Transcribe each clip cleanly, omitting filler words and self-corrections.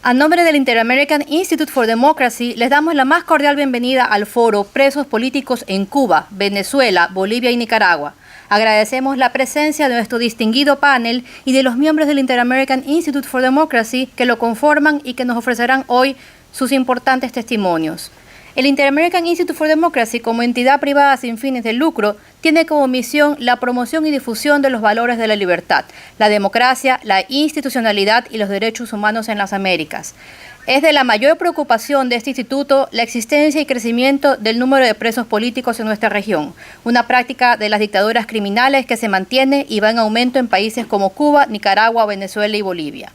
A nombre del Inter-American Institute for Democracy, les damos la más cordial bienvenida al foro Presos Políticos en Cuba, Venezuela, Bolivia y Nicaragua. Agradecemos la presencia de nuestro distinguido panel y de los miembros del Inter-American Institute for Democracy que lo conforman y que nos ofrecerán hoy sus importantes testimonios. El Inter-American Institute for Democracy, como entidad privada sin fines de lucro, tiene como misión la promoción y difusión de los valores de la libertad, la democracia, la institucionalidad y los derechos humanos en las Américas. Es de la mayor preocupación de este instituto la existencia y crecimiento del número de presos políticos en nuestra región, una práctica de las dictaduras criminales que se mantiene y va en aumento en países como Cuba, Nicaragua, Venezuela y Bolivia.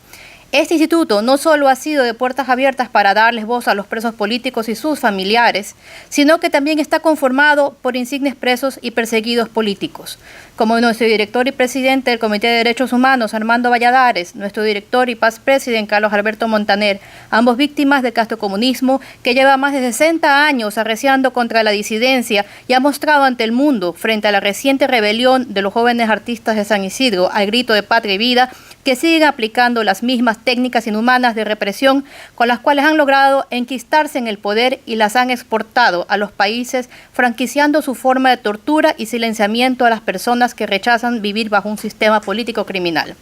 Este instituto no solo ha sido de puertas abiertas para darles voz a los presos políticos y sus familiares, sino que también está conformado por insignes presos y perseguidos políticos, como nuestro director y presidente del Comité de Derechos Humanos, Armando Valladares, nuestro director y past president, Carlos Alberto Montaner, ambos víctimas del castrocomunismo que lleva más de 60 años arreciando contra la disidencia y ha mostrado ante el mundo, frente a la reciente rebelión de los jóvenes artistas de San Isidro al grito de patria y vida, que siguen aplicando las mismas técnicas inhumanas de represión con las cuales han logrado enquistarse en el poder y las han exportado a los países, franquiciando su forma de tortura y silenciamiento a las personas que rechazan vivir bajo un sistema político criminal.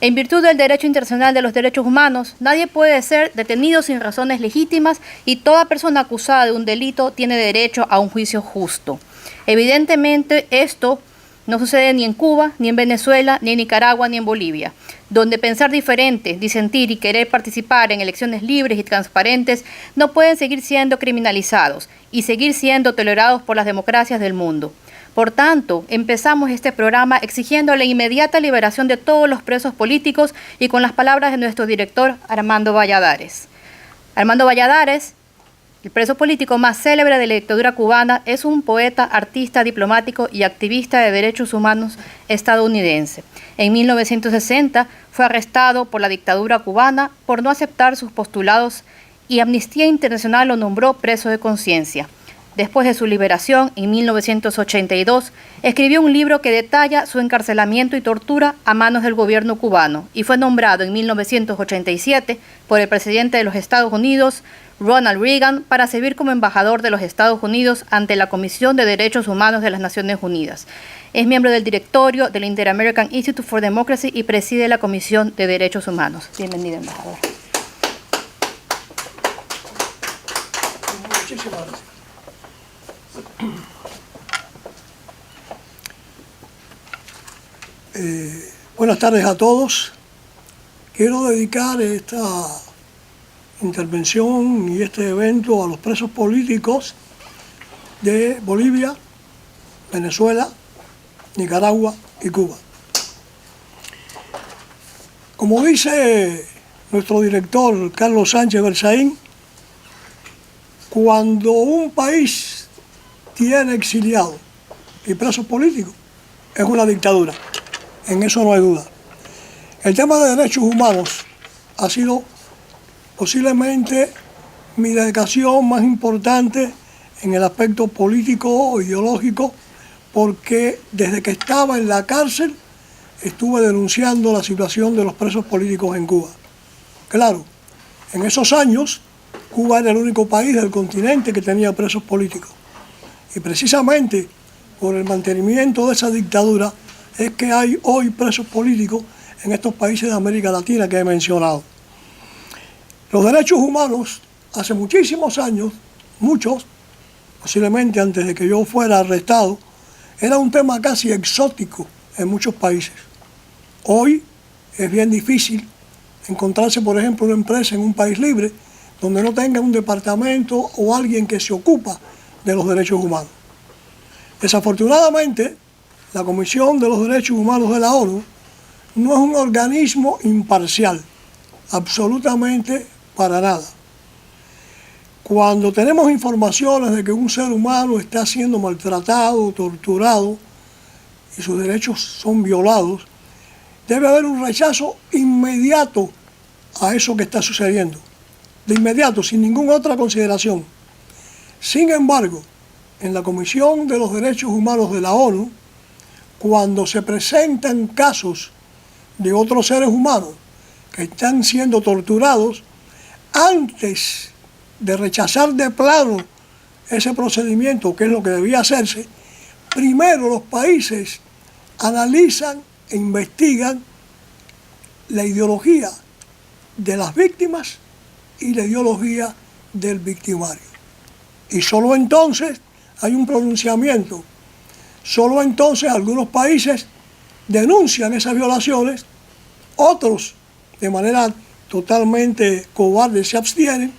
En virtud del derecho internacional de los derechos humanos, nadie puede ser detenido sin razones legítimas y toda persona acusada de un delito tiene derecho a un juicio justo. Evidentemente, esto no sucede ni en Cuba, ni en Venezuela, ni en Nicaragua, ni en Bolivia, donde pensar diferente, disentir y querer participar en elecciones libres y transparentes no pueden seguir siendo criminalizados y seguir siendo tolerados por las democracias del mundo. Por tanto, empezamos este programa exigiendo la inmediata liberación de todos los presos políticos y con las palabras de nuestro director Armando Valladares. Armando Valladares, el preso político más célebre de la dictadura cubana, es un poeta, artista, diplomático y activista de derechos humanos estadounidense. En 1960 fue arrestado por la dictadura cubana por no aceptar sus postulados y Amnistía Internacional lo nombró preso de conciencia. Después de su liberación, en 1982, escribió un libro que detalla su encarcelamiento y tortura a manos del gobierno cubano y fue nombrado en 1987 por el presidente de los Estados Unidos, Ronald Reagan, para servir como embajador de los Estados Unidos ante la Comisión de Derechos Humanos de las Naciones Unidas. Es miembro del directorio del Inter-American Institute for Democracy y preside la Comisión de Derechos Humanos. Bienvenido, embajador. Muchísimas gracias. Buenas tardes a todos. Quiero dedicar esta intervención y este evento a los presos políticos de Bolivia, Venezuela, Nicaragua y Cuba. Como dice nuestro director Carlos Sánchez Berzaín, cuando un país tiene exiliados y presos políticos, es una dictadura. En eso no hay duda. El tema de derechos humanos ha sido posiblemente mi dedicación más importante en el aspecto político o ideológico, porque desde que estaba en la cárcel estuve denunciando la situación de los presos políticos en Cuba. Claro, en esos años Cuba era el único país del continente que tenía presos políticos. Y precisamente por el mantenimiento de esa dictadura es que hay hoy presos políticos en estos países de América Latina que he mencionado. Los derechos humanos, hace muchísimos años, muchos, posiblemente antes de que yo fuera arrestado, era un tema casi exótico en muchos países. Hoy es bien difícil encontrarse, por ejemplo, una empresa en un país libre donde no tenga un departamento o alguien que se ocupa de los derechos humanos. Desafortunadamente, la Comisión de los Derechos Humanos de la ONU no es un organismo imparcial, absolutamente para nada. Cuando tenemos informaciones de que un ser humano está siendo maltratado, torturado y sus derechos son violados, debe haber un rechazo inmediato a eso que está sucediendo, de inmediato, sin ninguna otra consideración. Sin embargo, en la Comisión de los Derechos Humanos de la ONU, cuando se presentan casos de otros seres humanos que están siendo torturados, antes de rechazar de plano ese procedimiento, que es lo que debía hacerse, primero los países analizan e investigan la ideología de las víctimas y la ideología del victimario. Y solo entonces hay un pronunciamiento. Solo entonces algunos países denuncian esas violaciones, otros de manera totalmente cobarde se abstienen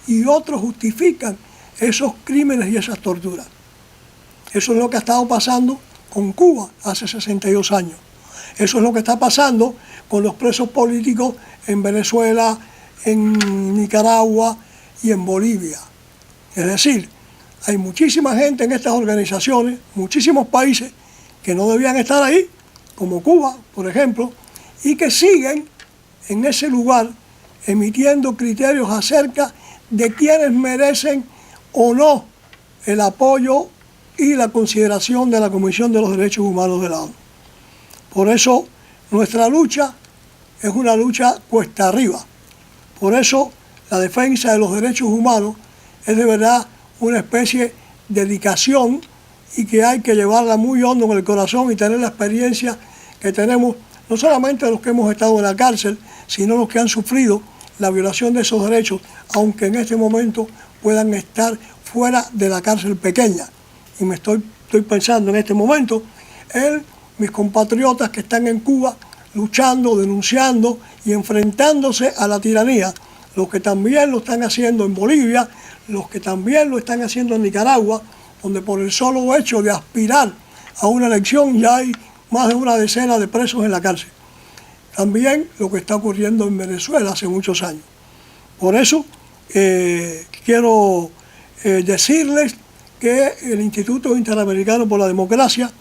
y otros justifican esos crímenes y esas torturas. Eso es lo que ha estado pasando con Cuba hace 62 años. Eso es lo que está pasando con los presos políticos en Venezuela, en Nicaragua y en Bolivia. Es decir, hay muchísima gente en estas organizaciones, muchísimos países que no debían estar ahí, como Cuba, por ejemplo, y que siguen en ese lugar emitiendo criterios acerca de quienes merecen o no el apoyo y la consideración de la Comisión de los Derechos Humanos de la ONU. Por eso nuestra lucha es una lucha cuesta arriba. Por eso la defensa de los derechos humanos es de verdad una especie de dedicación y que hay que llevarla muy hondo en el corazón y tener la experiencia que tenemos, no solamente los que hemos estado en la cárcel, sino los que han sufrido la violación de esos derechos, aunque en este momento puedan estar fuera de la cárcel pequeña. Y me estoy pensando en este momento en mis compatriotas que están en Cuba luchando, denunciando y enfrentándose a la tiranía, los que también lo están haciendo en Bolivia, los que también lo están haciendo en Nicaragua, donde por el solo hecho de aspirar a una elección ya hay más de una decena de presos en la cárcel. También lo que está ocurriendo en Venezuela hace muchos años. Por eso quiero decirles que el Instituto Interamericano por la Democracia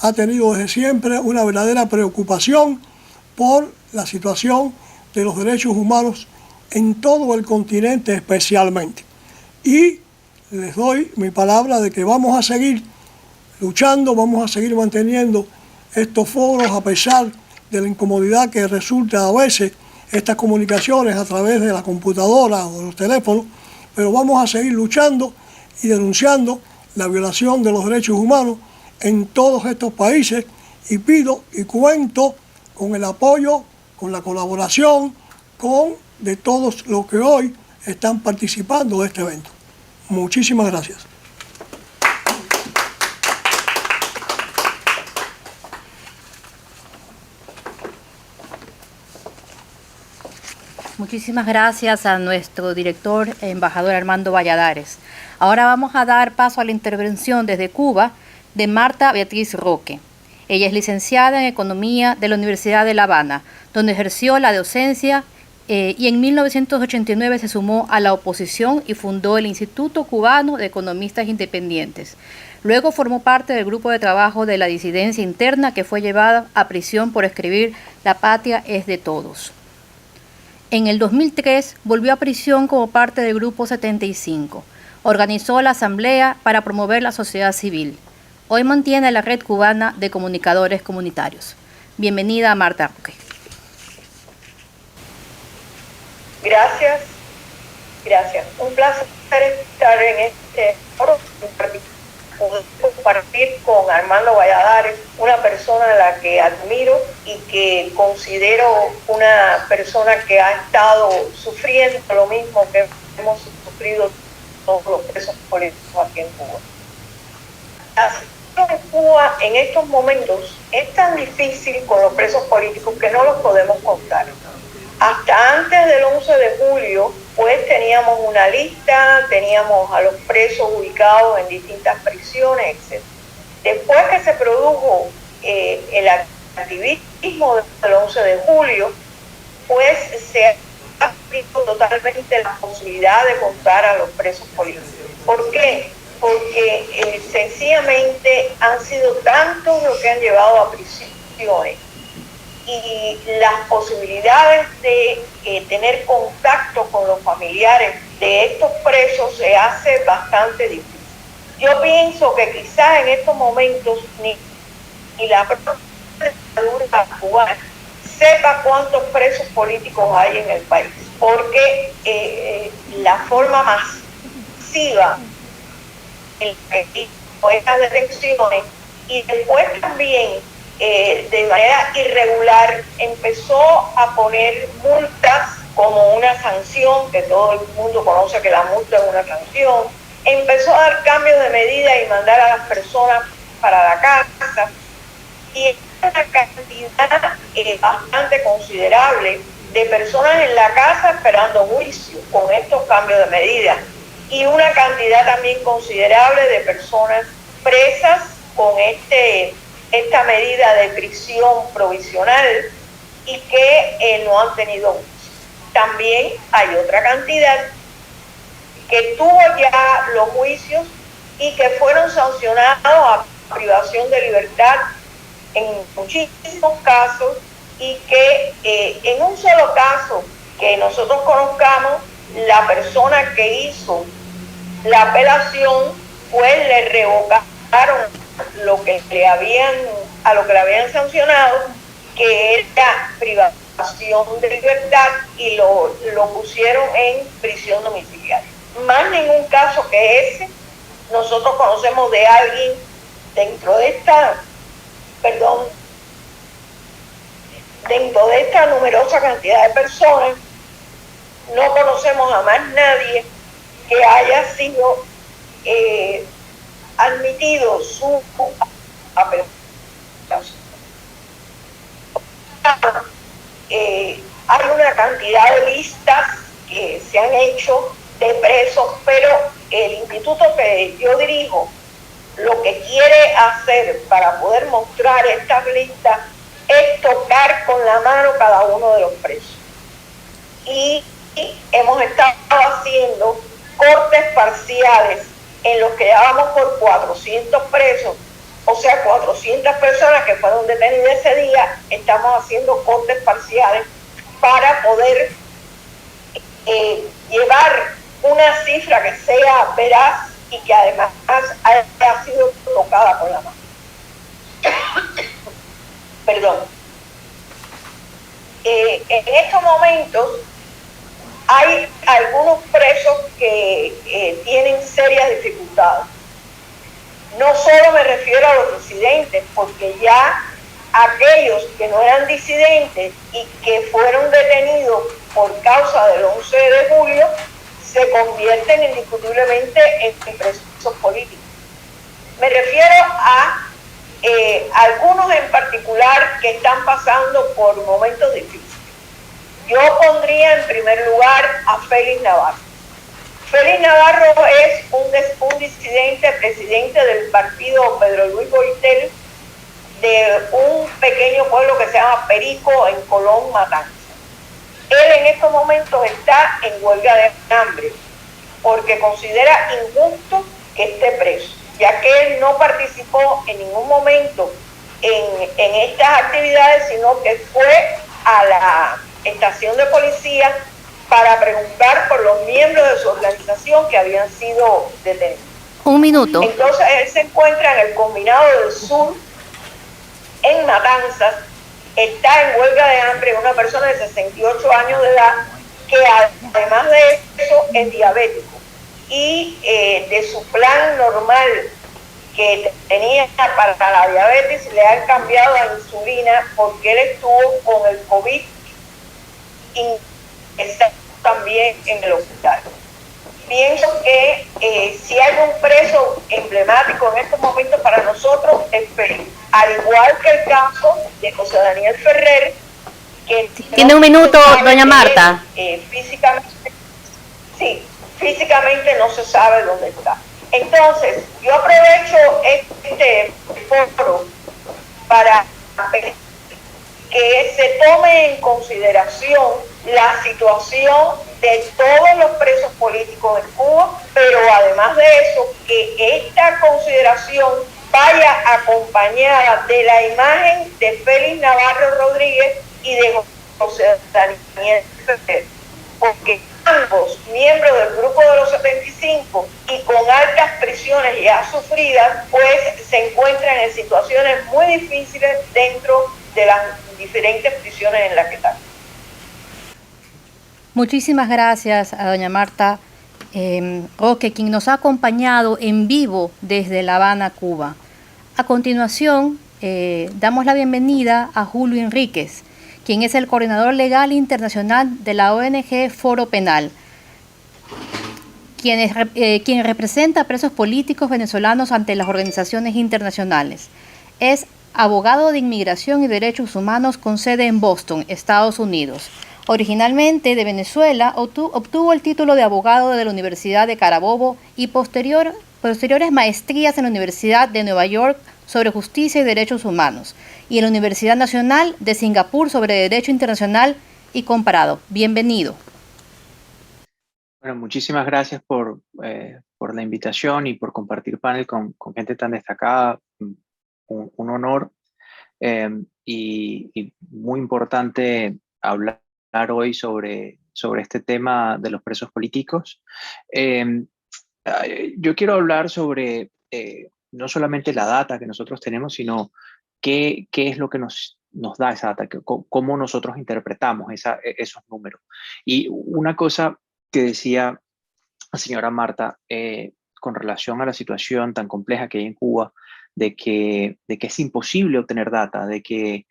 ha tenido desde siempre una verdadera preocupación por la situación de los derechos humanos en todo el continente especialmente. Y les doy mi palabra de que vamos a seguir luchando, vamos a seguir manteniendo estos foros a pesar de la incomodidad que resulta a veces estas comunicaciones a través de la computadora o de los teléfonos, pero vamos a seguir luchando y denunciando la violación de los derechos humanos en todos estos países y pido y cuento con el apoyo, con la colaboración, de todos los que hoy están participando de este evento. Muchísimas gracias. Muchísimas gracias a nuestro director e embajador Armando Valladares. Ahora vamos a dar paso a la intervención desde Cuba de Marta Beatriz Roque. Ella es licenciada en Economía de la Universidad de La Habana, donde ejerció la docencia y en 1989 se sumó a la oposición y fundó el Instituto Cubano de Economistas Independientes. Luego formó parte del grupo de trabajo de la disidencia interna que fue llevada a prisión por escribir La patria es de todos. En el 2003 volvió a prisión como parte del Grupo 75. Organizó la Asamblea para promover la sociedad civil. Hoy mantiene la Red Cubana de Comunicadores Comunitarios. Bienvenida, Marta Roque. Gracias. Un placer estar en este foro, compartir con Armando Valladares, una persona a la que admiro y que considero una persona que ha estado sufriendo lo mismo que hemos sufrido todos los presos políticos aquí en Cuba. La situación en Cuba en estos momentos es tan difícil con los presos políticos que no los podemos contar. Hasta antes del 11 de julio, pues teníamos una lista, teníamos a los presos ubicados en distintas prisiones, etc. Después que se produjo el activismo del 11 de julio, pues se ha abierto totalmente la posibilidad de contar a los presos políticos. ¿Por qué? Porque sencillamente han sido tantos los que han llevado a prisiones y las posibilidades de tener contacto con los familiares de estos presos se hace bastante difícil. Yo pienso que quizás en estos momentos ni la propia dictadura cubana sepa cuántos presos políticos hay en el país, porque la forma masiva en que estas detenciones y después también de manera irregular empezó a poner multas como una sanción, que todo el mundo conoce que la multa es una sanción, empezó a dar cambios de medida y mandar a las personas para la casa, y una cantidad bastante considerable de personas en la casa esperando juicio con estos cambios de medida, y una cantidad también considerable de personas presas con esta medida de prisión provisional y que no han tenido juicio. También hay otra cantidad que tuvo ya los juicios y que fueron sancionados a privación de libertad en muchísimos casos, y que en un solo caso que nosotros conozcamos, la persona que hizo la apelación, pues le revocaron lo que le habían sancionado, que era privación de libertad, y lo pusieron en prisión domiciliaria. Más ningún caso que ese nosotros conocemos de alguien dentro de esta numerosa cantidad de personas. No conocemos a más nadie que haya sido admitido su apelación. Hay una cantidad de listas que se han hecho de presos, pero el instituto que yo dirijo lo que quiere hacer para poder mostrar estas listas es tocar con la mano cada uno de los presos. Y hemos estado haciendo cortes parciales en los que ya vamos por 400 presos, o sea, 400 personas que fueron detenidas ese día. Estamos haciendo cortes parciales para poder llevar una cifra que sea veraz y que además haya sido tocada con la mano. Perdón. En estos momentos hay algunos presos que tienen serias dificultades. No solo me refiero a los disidentes, porque ya aquellos que no eran disidentes y que fueron detenidos por causa del 11 de julio se convierten indiscutiblemente en presos políticos. Me refiero a algunos en particular que están pasando por momentos difíciles. Yo pondría en primer lugar a Félix Navarro. Félix Navarro es un disidente, presidente del partido Pedro Luis Boitel, de un pequeño pueblo que se llama Perico, en Colón, Matanzas. Él en estos momentos está en huelga de hambre porque considera injusto que esté preso, ya que él no participó en ningún momento en estas actividades, sino que fue a la estación de policía para preguntar por los miembros de su organización que habían sido detenidos. Un minuto. Entonces él se encuentra en el Combinado del Sur, en Matanzas, está en huelga de hambre, una persona de 68 años de edad, que además de eso es diabético, y de su plan normal que tenía para la diabetes le han cambiado a insulina porque él estuvo con el COVID y está también en el hospital. Pienso que si hay un preso emblemático en estos momentos para nosotros es Félix, al igual que el caso de José Daniel Ferrer, que tiene un minuto, doña Marta. Físicamente no se sabe dónde está. Entonces, yo aprovecho este foro para que se tome en consideración la situación de todos los presos políticos en Cuba, pero además de eso, que esta consideración vaya acompañada de la imagen de Félix Navarro Rodríguez y de José Daniel Ferrer, porque ambos miembros del grupo de los 75 y con altas prisiones ya sufridas, pues se encuentran en situaciones muy difíciles dentro de diferentes prisiones en las que están. Muchísimas gracias a doña Marta Roque, quien nos ha acompañado en vivo desde La Habana, Cuba. A continuación, damos la bienvenida a Julio Enríquez, quien es el coordinador legal internacional de la ONG Foro Penal, quien representa a presos políticos venezolanos ante las organizaciones internacionales. Es abogado de inmigración y derechos humanos con sede en Boston, Estados Unidos. Originalmente de Venezuela, obtuvo el título de abogado de la Universidad de Carabobo y posteriores maestrías en la Universidad de Nueva York sobre justicia y derechos humanos y en la Universidad Nacional de Singapur sobre derecho internacional y comparado. Bienvenido. Bueno, muchísimas gracias por la invitación y por compartir panel con gente tan destacada. Un honor y muy importante hablar hoy sobre este tema de los presos políticos. Yo quiero hablar sobre no solamente la data que nosotros tenemos, sino qué es lo que nos da esa data, cómo nosotros interpretamos esos números. Y una cosa que decía la señora Marta con relación a la situación tan compleja que hay en Cuba, de que es imposible obtener data, de que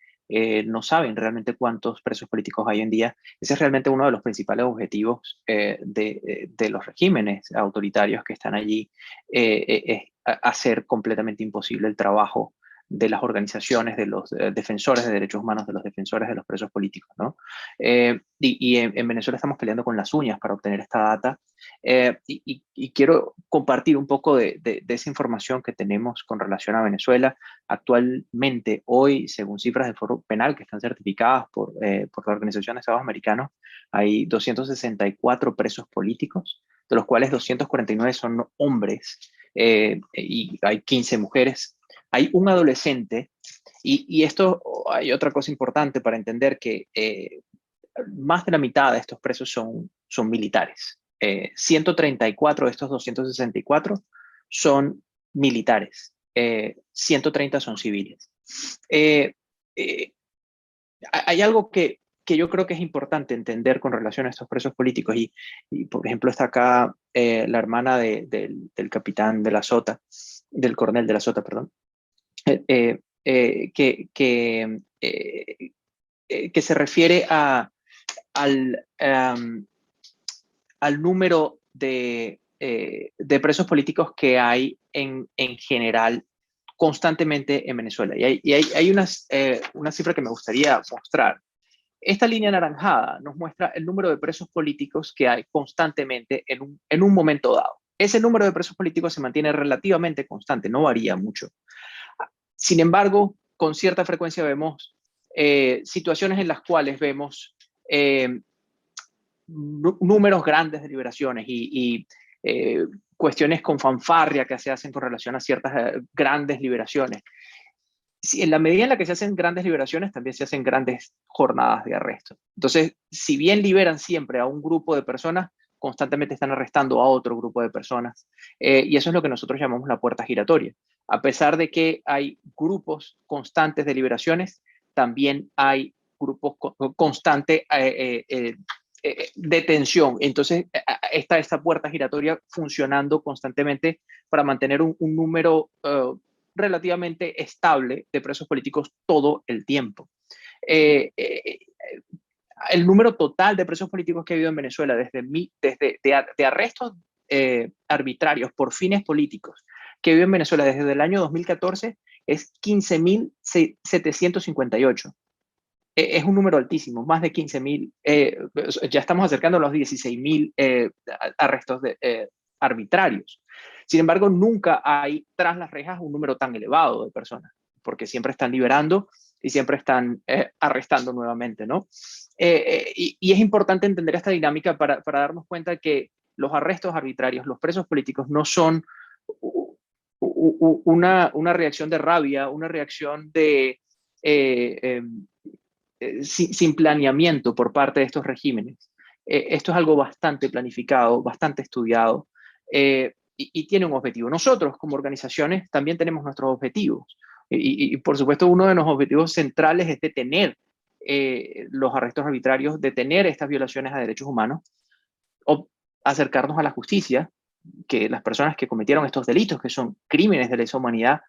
no saben realmente cuántos presos políticos hay hoy en día. Ese es realmente uno de los principales objetivos de los regímenes autoritarios que están allí, es hacer completamente imposible el trabajo de las organizaciones, de los defensores de derechos humanos, de los defensores de los presos políticos, ¿no? Y en Venezuela estamos peleando con las uñas para obtener esta data, y quiero compartir un poco de esa información que tenemos con relación a Venezuela. Actualmente, hoy, según cifras del Foro Penal que están certificadas por la Organización de Estados Americanos, hay 264 presos políticos, de los cuales 249 son hombres, y hay 15 mujeres. Hay un adolescente, y esto, hay otra cosa importante para entender, que más de la mitad de estos presos son militares. 134 de estos 264 son militares, 130 son civiles. Hay algo que yo creo que es importante entender con relación a estos presos políticos, y por ejemplo está acá la hermana del capitán de la Sota, del coronel de la Sota, perdón, que se refiere al número de presos políticos que hay en general constantemente en Venezuela. Y hay una cifra que me gustaría mostrar. Esta línea anaranjada nos muestra el número de presos políticos que hay constantemente en un momento dado. Ese número de presos políticos se mantiene relativamente constante, no varía mucho. Sin embargo, con cierta frecuencia vemos situaciones en las cuales vemos números grandes de liberaciones y cuestiones con fanfarria que se hacen con relación a ciertas grandes liberaciones. En la medida en la que se hacen grandes liberaciones, también se hacen grandes jornadas de arresto. Entonces, si bien liberan siempre a un grupo de personas, constantemente están arrestando a otro grupo de personas. Y eso es lo que nosotros llamamos la puerta giratoria. A pesar de que hay grupos constantes de liberaciones, también hay grupos constantes de detención. Entonces, está esta puerta giratoria funcionando constantemente para mantener un número relativamente estable de presos políticos todo el tiempo. El número total de presos políticos que ha habido en Venezuela de arrestos arbitrarios por fines políticos que ha habido en Venezuela desde el año 2014 es 15.758. Es un número altísimo, más de 15.000, ya estamos acercando a los 16.000 arrestos arbitrarios. Sin embargo, nunca hay tras las rejas un número tan elevado de personas, porque siempre están liberando y siempre están arrestando nuevamente, ¿no? Y es importante entender esta dinámica para darnos cuenta que los arrestos arbitrarios, los presos políticos, no son una reacción de rabia, una reacción sin planeamiento por parte de estos regímenes. Esto es algo bastante planificado, bastante estudiado, y tiene un objetivo. Nosotros, como organizaciones, también tenemos nuestros objetivos. Y por supuesto, uno de los objetivos centrales es detener los arrestos arbitrarios, detener estas violaciones a derechos humanos, o acercarnos a la justicia, que las personas que cometieron estos delitos, que son crímenes de lesa humanidad,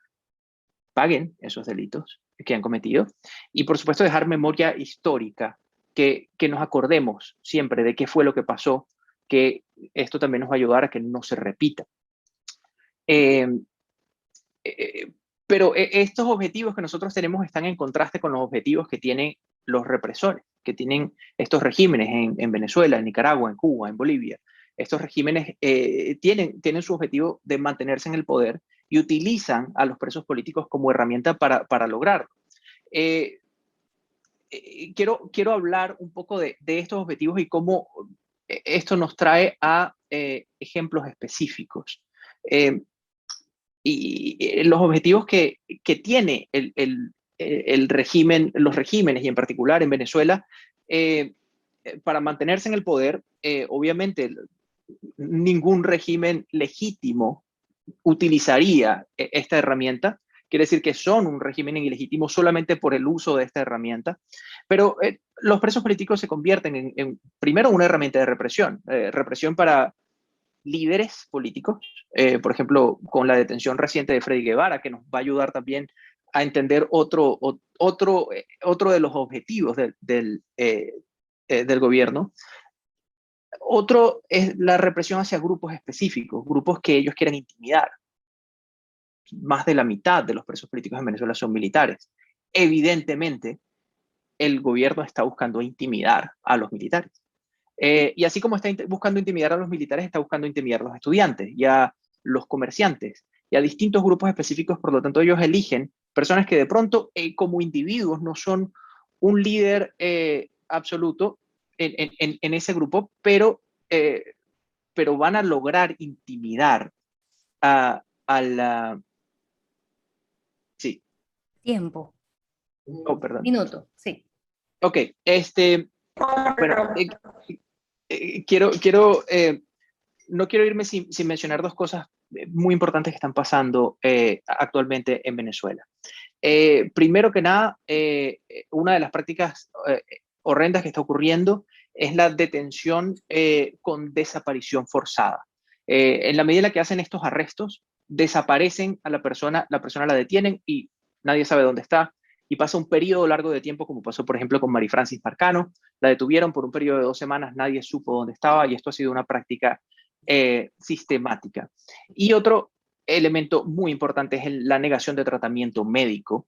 paguen esos delitos que han cometido. Y por supuesto dejar memoria histórica, que nos acordemos siempre de qué fue lo que pasó, que esto también nos va a ayudar a que no se repita. Pero estos objetivos que nosotros tenemos están en contraste con los objetivos que tienen los represores, que tienen estos regímenes en Venezuela, en Nicaragua, en Cuba, en Bolivia. Estos regímenes tienen su objetivo de mantenerse en el poder y utilizan a los presos políticos como herramienta para lograrlo. Quiero hablar un poco de estos objetivos y cómo esto nos trae a ejemplos específicos. Y los objetivos que tiene el régimen, los regímenes, y en particular en Venezuela, para mantenerse en el poder. Obviamente, ningún régimen legítimo utilizaría esta herramienta. Quiere decir que son un régimen ilegítimo solamente por el uso de esta herramienta. Pero los presos políticos se convierten primero, una herramienta de represión. Represión para líderes políticos, por ejemplo, con la detención reciente de Freddy Guevara, que nos va a ayudar también a entender otro de los objetivos del gobierno. Otro es la represión hacia grupos específicos, grupos que ellos quieren intimidar. Más de la mitad de los presos políticos en Venezuela son militares. Evidentemente, el gobierno está buscando intimidar a los militares. Y así como está buscando intimidar a los militares, está buscando intimidar a los estudiantes y a los comerciantes y a distintos grupos específicos. Por lo tanto, ellos eligen personas que de pronto como individuos no son un líder absoluto en ese grupo, pero van a lograr intimidar a la... Sí. Tiempo. Oh, perdón. Minuto, sí. Ok, bueno, no quiero irme sin mencionar dos cosas muy importantes que están pasando actualmente en Venezuela. Primero que nada, una de las prácticas horrendas que está ocurriendo es la detención con desaparición forzada. En la medida en la que hacen estos arrestos, desaparecen a la persona la detienen y nadie sabe dónde está. Y pasa un periodo largo de tiempo, como pasó, por ejemplo, con Mary Francis Marcano. La detuvieron por un periodo de 2 semanas, nadie supo dónde estaba, y esto ha sido una práctica sistemática. Y otro elemento muy importante es la negación de tratamiento médico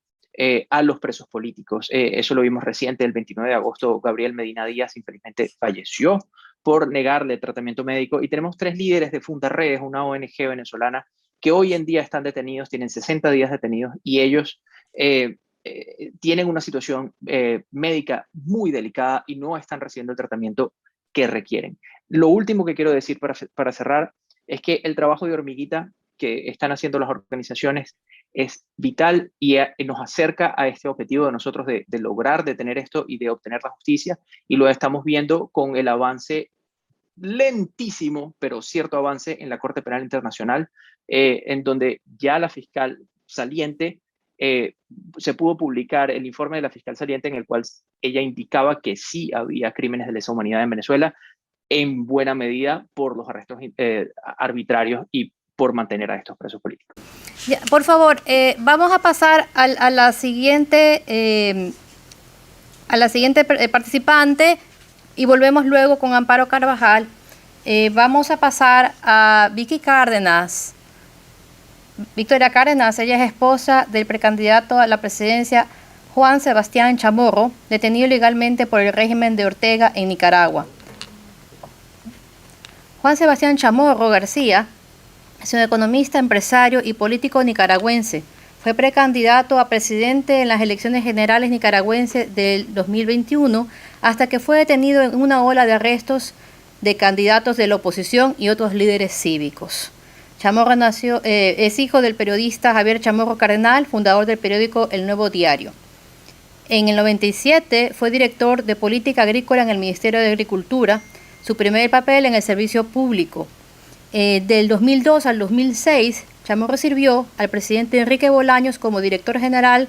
a los presos políticos. Eso lo vimos reciente, el 29 de agosto, Gabriel Medina Díaz infelizmente falleció por negarle tratamiento médico. Y tenemos 3 líderes de Fundaredes, una ONG venezolana, que hoy en día están detenidos, tienen 60 días detenidos, y ellos... tienen una situación médica muy delicada y no están recibiendo el tratamiento que requieren. Lo último que quiero decir para cerrar es que el trabajo de hormiguita que están haciendo las organizaciones es vital y nos acerca a este objetivo de nosotros de lograr detener esto y de obtener la justicia, y lo estamos viendo con el avance lentísimo, pero cierto avance en la Corte Penal Internacional, en donde ya la fiscal saliente se pudo publicar el informe de la fiscal saliente en el cual ella indicaba que sí había crímenes de lesa humanidad en Venezuela, en buena medida por los arrestos arbitrarios y por mantener a estos presos políticos. Ya, por favor, vamos a pasar a la siguiente participante y volvemos luego con Amparo Carvajal. Vamos a pasar a Vicky Cárdenas. Victoria Cárdenas, ella es esposa del precandidato a la presidencia Juan Sebastián Chamorro, detenido ilegalmente por el régimen de Ortega en Nicaragua. Juan Sebastián Chamorro García es un economista, empresario y político nicaragüense. Fue precandidato a presidente en las elecciones generales nicaragüenses del 2021, hasta que fue detenido en una ola de arrestos de candidatos de la oposición y otros líderes cívicos. Chamorro es hijo del periodista Javier Chamorro Cardenal, fundador del periódico El Nuevo Diario. En el 97 fue director de política agrícola en el Ministerio de Agricultura, su primer papel en el servicio público. Del 2002 al 2006, Chamorro sirvió al presidente Enrique Bolaños como director general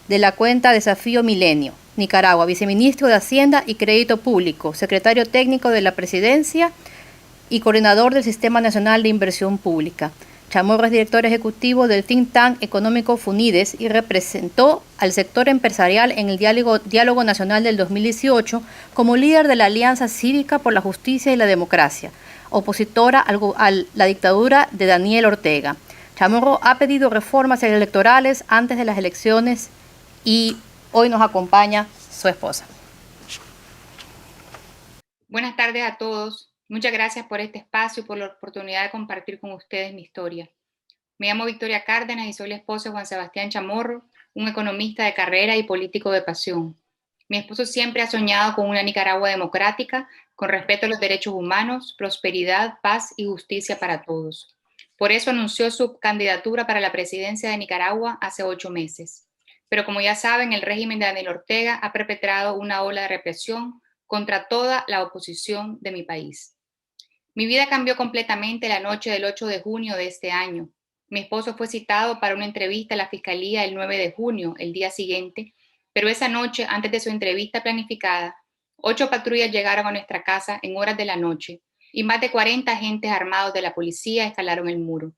de la cuenta Desafío Milenio. Nicaragua, viceministro de Hacienda y Crédito Público, secretario técnico de la Presidencia y coordinador del Sistema Nacional de Inversión Pública. Chamorro es director ejecutivo del think tank económico FUNIDES y representó al sector empresarial en el Diálogo Nacional del 2018 como líder de la Alianza Cívica por la Justicia y la Democracia, opositora a la dictadura de Daniel Ortega. Chamorro ha pedido reformas electorales antes de las elecciones y hoy nos acompaña su esposa. Buenas tardes a todos. Muchas gracias por este espacio y por la oportunidad de compartir con ustedes mi historia. Me llamo Victoria Cárdenas y soy la esposa de Juan Sebastián Chamorro, un economista de carrera y político de pasión. Mi esposo siempre ha soñado con una Nicaragua democrática, con respeto a los derechos humanos, prosperidad, paz y justicia para todos. Por eso anunció su candidatura para la presidencia de Nicaragua hace 8 meses. Pero como ya saben, el régimen de Daniel Ortega ha perpetrado una ola de represión contra toda la oposición de mi país. Mi vida cambió completamente la noche del 8 de junio de este año. Mi esposo fue citado para una entrevista a la Fiscalía el 9 de junio, el día siguiente, pero esa noche, antes de su entrevista planificada, 8 patrullas llegaron a nuestra casa en horas de la noche y más de 40 agentes armados de la policía escalaron el muro.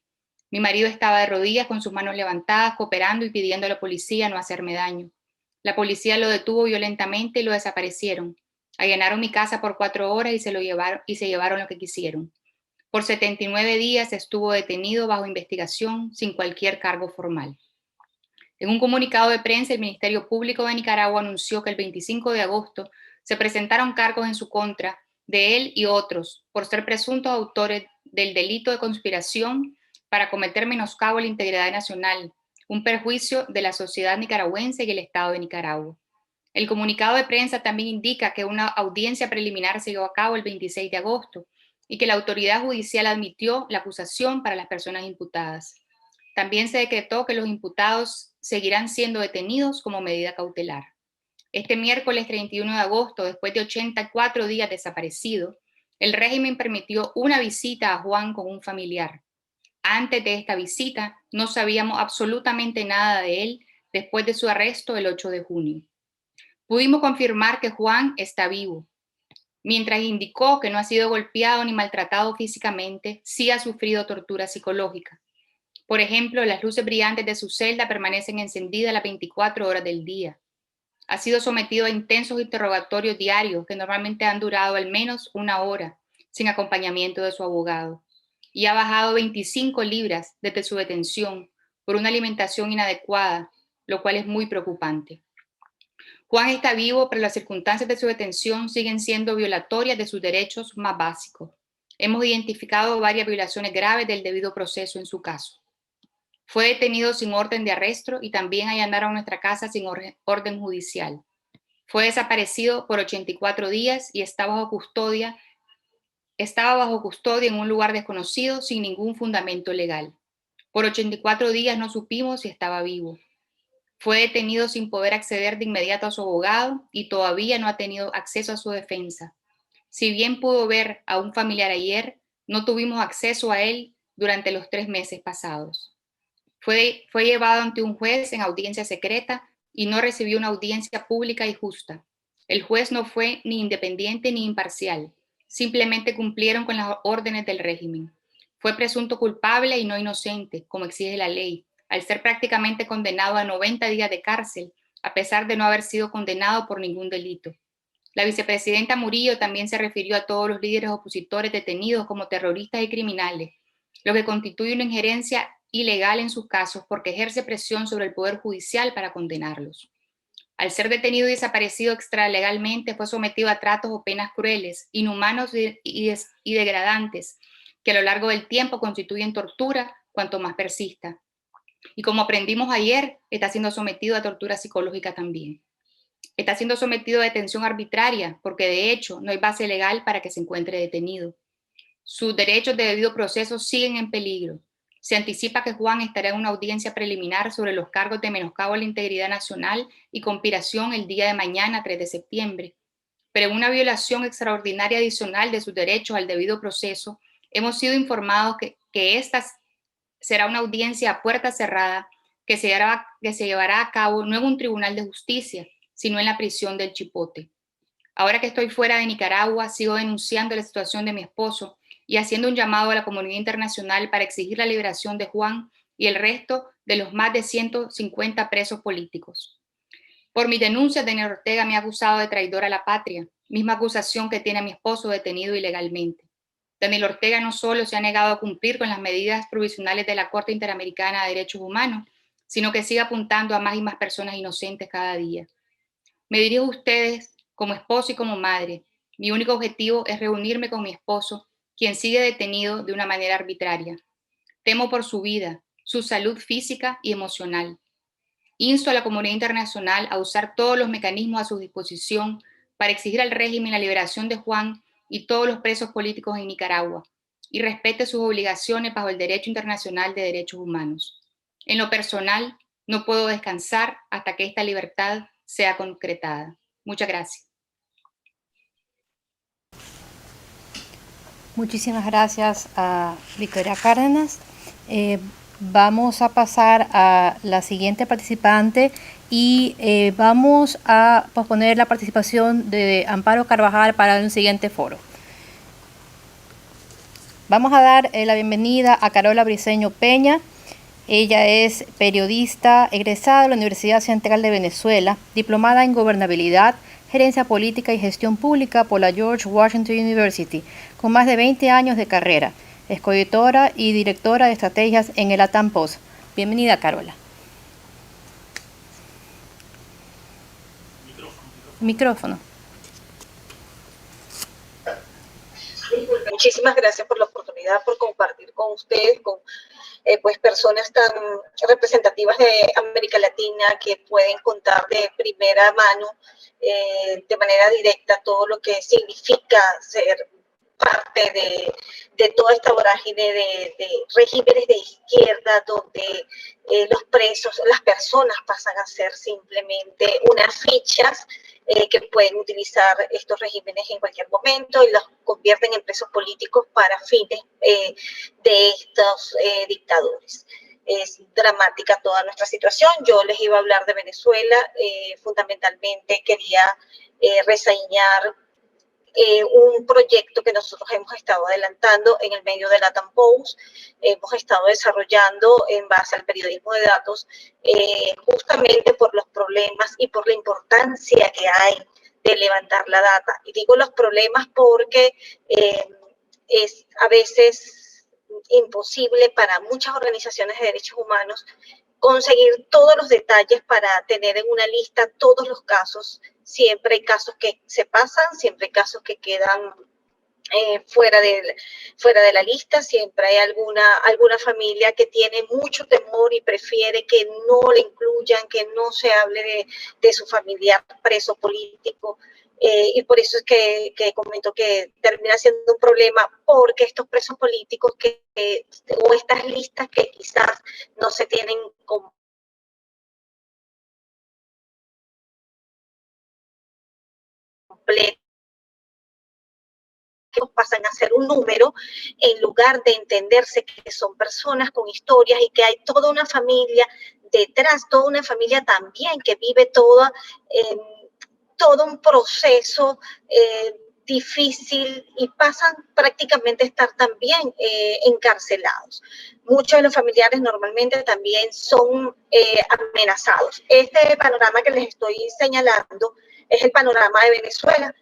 Mi marido estaba de rodillas con sus manos levantadas, cooperando y pidiendo a la policía no hacerme daño. La policía lo detuvo violentamente y lo desaparecieron. Allanaron mi casa por 4 horas y se llevaron lo que quisieron. Por 79 días estuvo detenido bajo investigación sin cualquier cargo formal. En un comunicado de prensa, el Ministerio Público de Nicaragua anunció que el 25 de agosto se presentaron cargos en su contra de él y otros por ser presuntos autores del delito de conspiración para cometer menoscabo a la integridad nacional, un perjuicio de la sociedad nicaragüense y el Estado de Nicaragua. El comunicado de prensa también indica que una audiencia preliminar se llevó a cabo el 26 de agosto y que la autoridad judicial admitió la acusación para las personas imputadas. También se decretó que los imputados seguirán siendo detenidos como medida cautelar. Este miércoles 31 de agosto, después de 84 días desaparecido, el régimen permitió una visita a Juan con un familiar. Antes de esta visita, no sabíamos absolutamente nada de él después de su arresto el 8 de junio. Pudimos confirmar que Juan está vivo. Mientras indicó que no ha sido golpeado ni maltratado físicamente, sí ha sufrido tortura psicológica. Por ejemplo, las luces brillantes de su celda permanecen encendidas las 24 horas del día. Ha sido sometido a intensos interrogatorios diarios que normalmente han durado al menos 1 hora, sin acompañamiento de su abogado. Y ha bajado 25 libras desde su detención por una alimentación inadecuada, lo cual es muy preocupante. Juan está vivo, pero las circunstancias de su detención siguen siendo violatorias de sus derechos más básicos. Hemos identificado varias violaciones graves del debido proceso en su caso. Fue detenido sin orden de arresto y también allanaron nuestra casa sin orden judicial. Fue desaparecido por 84 días y estaba bajo custodia en un lugar desconocido sin ningún fundamento legal. Por 84 días no supimos si estaba vivo. Fue detenido sin poder acceder de inmediato a su abogado y todavía no ha tenido acceso a su defensa. Si bien pudo ver a un familiar ayer, no tuvimos acceso a él durante los 3 meses pasados. Fue llevado ante un juez en audiencia secreta y no recibió una audiencia pública y justa. El juez no fue ni independiente ni imparcial. Simplemente cumplieron con las órdenes del régimen. Fue presunto culpable y no inocente, como exige la ley, al ser prácticamente condenado a 90 días de cárcel, a pesar de no haber sido condenado por ningún delito. La vicepresidenta Murillo también se refirió a todos los líderes opositores detenidos como terroristas y criminales, lo que constituye una injerencia ilegal en sus casos porque ejerce presión sobre el Poder Judicial para condenarlos. Al ser detenido y desaparecido extralegalmente, fue sometido a tratos o penas crueles, inhumanos y degradantes, que a lo largo del tiempo constituyen tortura cuanto más persista. Y como aprendimos ayer, está siendo sometido a tortura psicológica también. Está siendo sometido a detención arbitraria porque de hecho no hay base legal para que se encuentre detenido. Sus derechos de debido proceso siguen en peligro. Se anticipa que Juan estará en una audiencia preliminar sobre los cargos de menoscabo a la integridad nacional y conspiración el día de mañana, 3 de septiembre. Pero en una violación extraordinaria adicional de sus derechos al debido proceso, hemos sido informados que esta será una audiencia a puerta cerrada que se llevará a cabo no en un tribunal de justicia, sino en la prisión del Chipote. Ahora que estoy fuera de Nicaragua, sigo denunciando la situación de mi esposo y haciendo un llamado a la comunidad internacional para exigir la liberación de Juan y el resto de los más de 150 presos políticos. Por mis denuncias, Daniel Ortega me ha acusado de traidor a la patria, misma acusación que tiene a mi esposo detenido ilegalmente. Daniel Ortega no solo se ha negado a cumplir con las medidas provisionales de la Corte Interamericana de Derechos Humanos, sino que sigue apuntando a más y más personas inocentes cada día. Me dirijo a ustedes como esposo y como madre. Mi único objetivo es reunirme con mi esposo, quien sigue detenido de una manera arbitraria. Temo por su vida, su salud física y emocional. Insto a la comunidad internacional a usar todos los mecanismos a su disposición para exigir al régimen la liberación de Juan y todos los presos políticos en Nicaragua y respete sus obligaciones bajo el derecho internacional de derechos humanos. En lo personal, no puedo descansar hasta que esta libertad sea concretada. Muchas gracias. Muchísimas gracias a Victoria Cárdenas. Vamos a pasar a la siguiente participante y vamos a posponer la participación de Amparo Carvajal para un siguiente foro. Vamos a dar la bienvenida a Carola Briceño Peña. Ella es periodista egresada de la Universidad Central de Venezuela, diplomada en Gobernabilidad, Gerencia Política y Gestión Pública por la George Washington University, con más de 20 años de carrera. Es coeditora y directora de estrategias en el Latam Post. Bienvenida, Carola. Micrófono. Muchísimas gracias por la oportunidad, por compartir con ustedes, con pues personas tan representativas de América Latina que pueden contar de primera mano, de manera directa, todo lo que significa ser parte de toda esta vorágine de regímenes de izquierda donde los presos, las personas pasan a ser simplemente unas fichas que pueden utilizar estos regímenes en cualquier momento y los convierten en presos políticos para fines de estos dictadores. Es dramática toda nuestra situación. Yo les iba a hablar de Venezuela, fundamentalmente quería reseñar un proyecto que nosotros hemos estado adelantando en el medio de Latam Post. Hemos estado desarrollando en base al periodismo de datos, justamente por los problemas y por la importancia que hay de levantar la data. Y digo los problemas porque es a veces imposible para muchas organizaciones de derechos humanos conseguir todos los detalles para tener en una lista todos los casos. Siempre hay casos que se pasan, siempre hay casos que quedan fuera de la lista, siempre hay alguna familia que tiene mucho temor y prefiere que no le incluyan, que no se hable de su familiar preso político. Y por eso es que comento que termina siendo un problema, porque estos presos políticos o estas listas que quizás no se tienen como completas, que pasan a ser un número en lugar de entenderse que son personas con historias y que hay toda una familia detrás, toda una familia también que vive todo un proceso difícil y pasan prácticamente a estar también encarcelados. Muchos de los familiares normalmente también son amenazados. Este panorama que les estoy señalando es el panorama de Venezuela.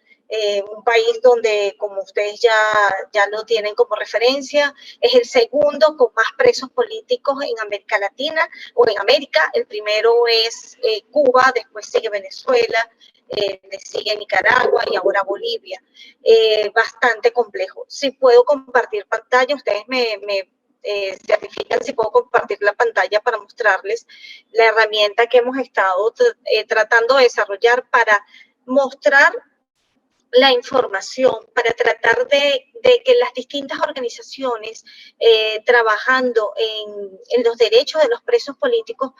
Un país donde, como ustedes ya lo tienen como referencia, es el segundo con más presos políticos en América Latina o en América. El primero es Cuba, después sigue Venezuela, le sigue Nicaragua y ahora Bolivia. Bastante complejo. Si puedo compartir pantalla, ustedes me certifican si puedo compartir la pantalla para mostrarles la herramienta que hemos estado tratando de desarrollar para mostrar la información, para tratar de que las distintas organizaciones trabajando en los derechos de los presos políticos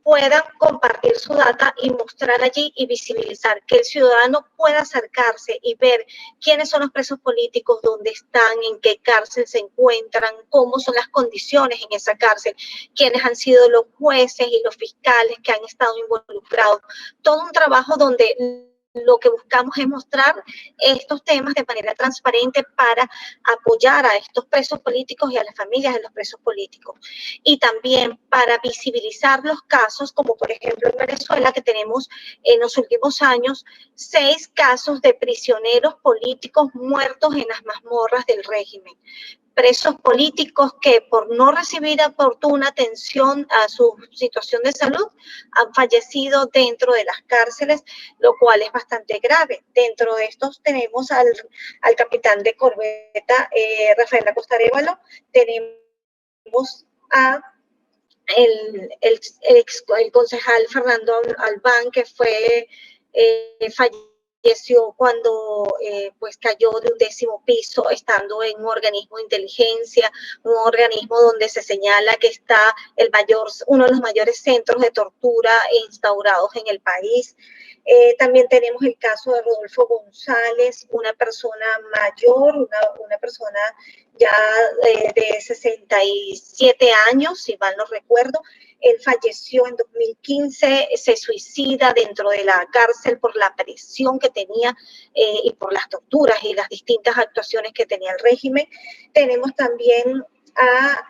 puedan compartir su data y mostrar allí y visibilizar, que el ciudadano pueda acercarse y ver quiénes son los presos políticos, dónde están, en qué cárcel se encuentran, cómo son las condiciones en esa cárcel, quiénes han sido los jueces y los fiscales que han estado involucrados. Todo un trabajo donde lo que buscamos es mostrar estos temas de manera transparente para apoyar a estos presos políticos y a las familias de los presos políticos. Y también para visibilizar los casos, como por ejemplo en Venezuela, que tenemos en los últimos años 6 casos de prisioneros políticos muertos en las mazmorras del régimen. Presos políticos que por no recibir oportuna atención a su situación de salud han fallecido dentro de las cárceles, lo cual es bastante grave. Dentro de estos tenemos al capitán de corbeta Rafael Acosta Arévalo, tenemos a el concejal Fernando Albán, que fue falleció cuando pues cayó de un 10º piso estando en un organismo de inteligencia, un organismo donde se señala que está uno de los mayores centros de tortura instaurados en el país. También tenemos el caso de Rodolfo González, una persona mayor, una persona ya de 67 años, si mal no recuerdo. Él falleció en 2015, se suicida dentro de la cárcel por la presión que tenía y por las torturas y las distintas actuaciones que tenía el régimen. Tenemos también a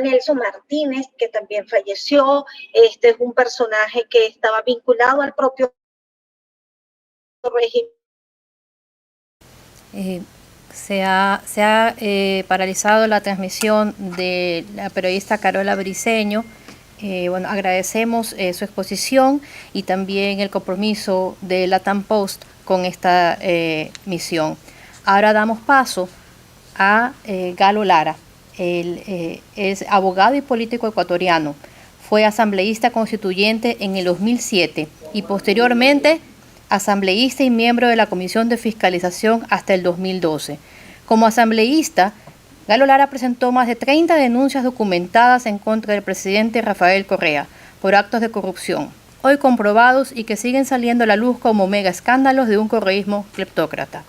Nelson Martínez, que también falleció. Este es un personaje que estaba vinculado al propio régimen. Se ha paralizado la transmisión de la periodista Carola Briceño. Bueno, agradecemos su exposición y también el compromiso de Latam Post con esta misión. Ahora damos paso a Galo Lara. Él es abogado y político ecuatoriano. Fue asambleísta constituyente en el 2007 y posteriormente asambleísta y miembro de la Comisión de Fiscalización hasta el 2012. Como asambleísta, Galo Lara presentó más de 30 denuncias documentadas en contra del presidente Rafael Correa por actos de corrupción, hoy comprobados y que siguen saliendo a la luz como mega escándalos de un correísmo cleptócrata.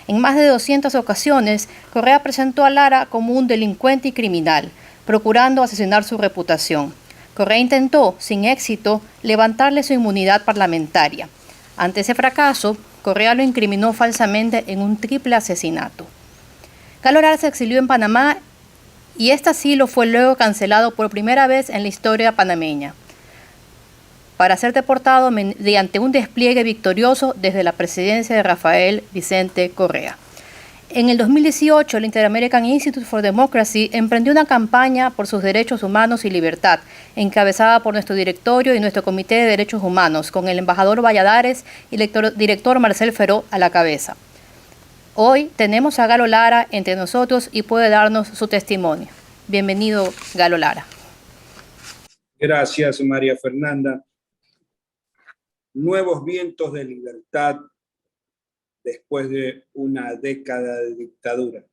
En más de 200 ocasiones, Correa presentó a Lara como un delincuente y criminal, procurando asesinar su reputación. Correa intentó, sin éxito, levantarle su inmunidad parlamentaria. Ante ese fracaso, Correa lo incriminó falsamente en un triple asesinato. Galo Lara se exilió en Panamá y este asilo fue luego cancelado por primera vez en la historia panameña, para ser deportado mediante un despliegue victorioso desde la presidencia de Rafael Vicente Correa. En el 2018, el Inter-American Institute for Democracy emprendió una campaña por sus derechos humanos y libertad, encabezada por nuestro directorio y nuestro Comité de Derechos Humanos, con el embajador Valladares y el director Marcel Feró a la cabeza. Hoy tenemos a Galo Lara entre nosotros y puede darnos su testimonio. Bienvenido, Galo Lara. Gracias, María Fernanda. Nuevos vientos de libertad después de una década de dictadura.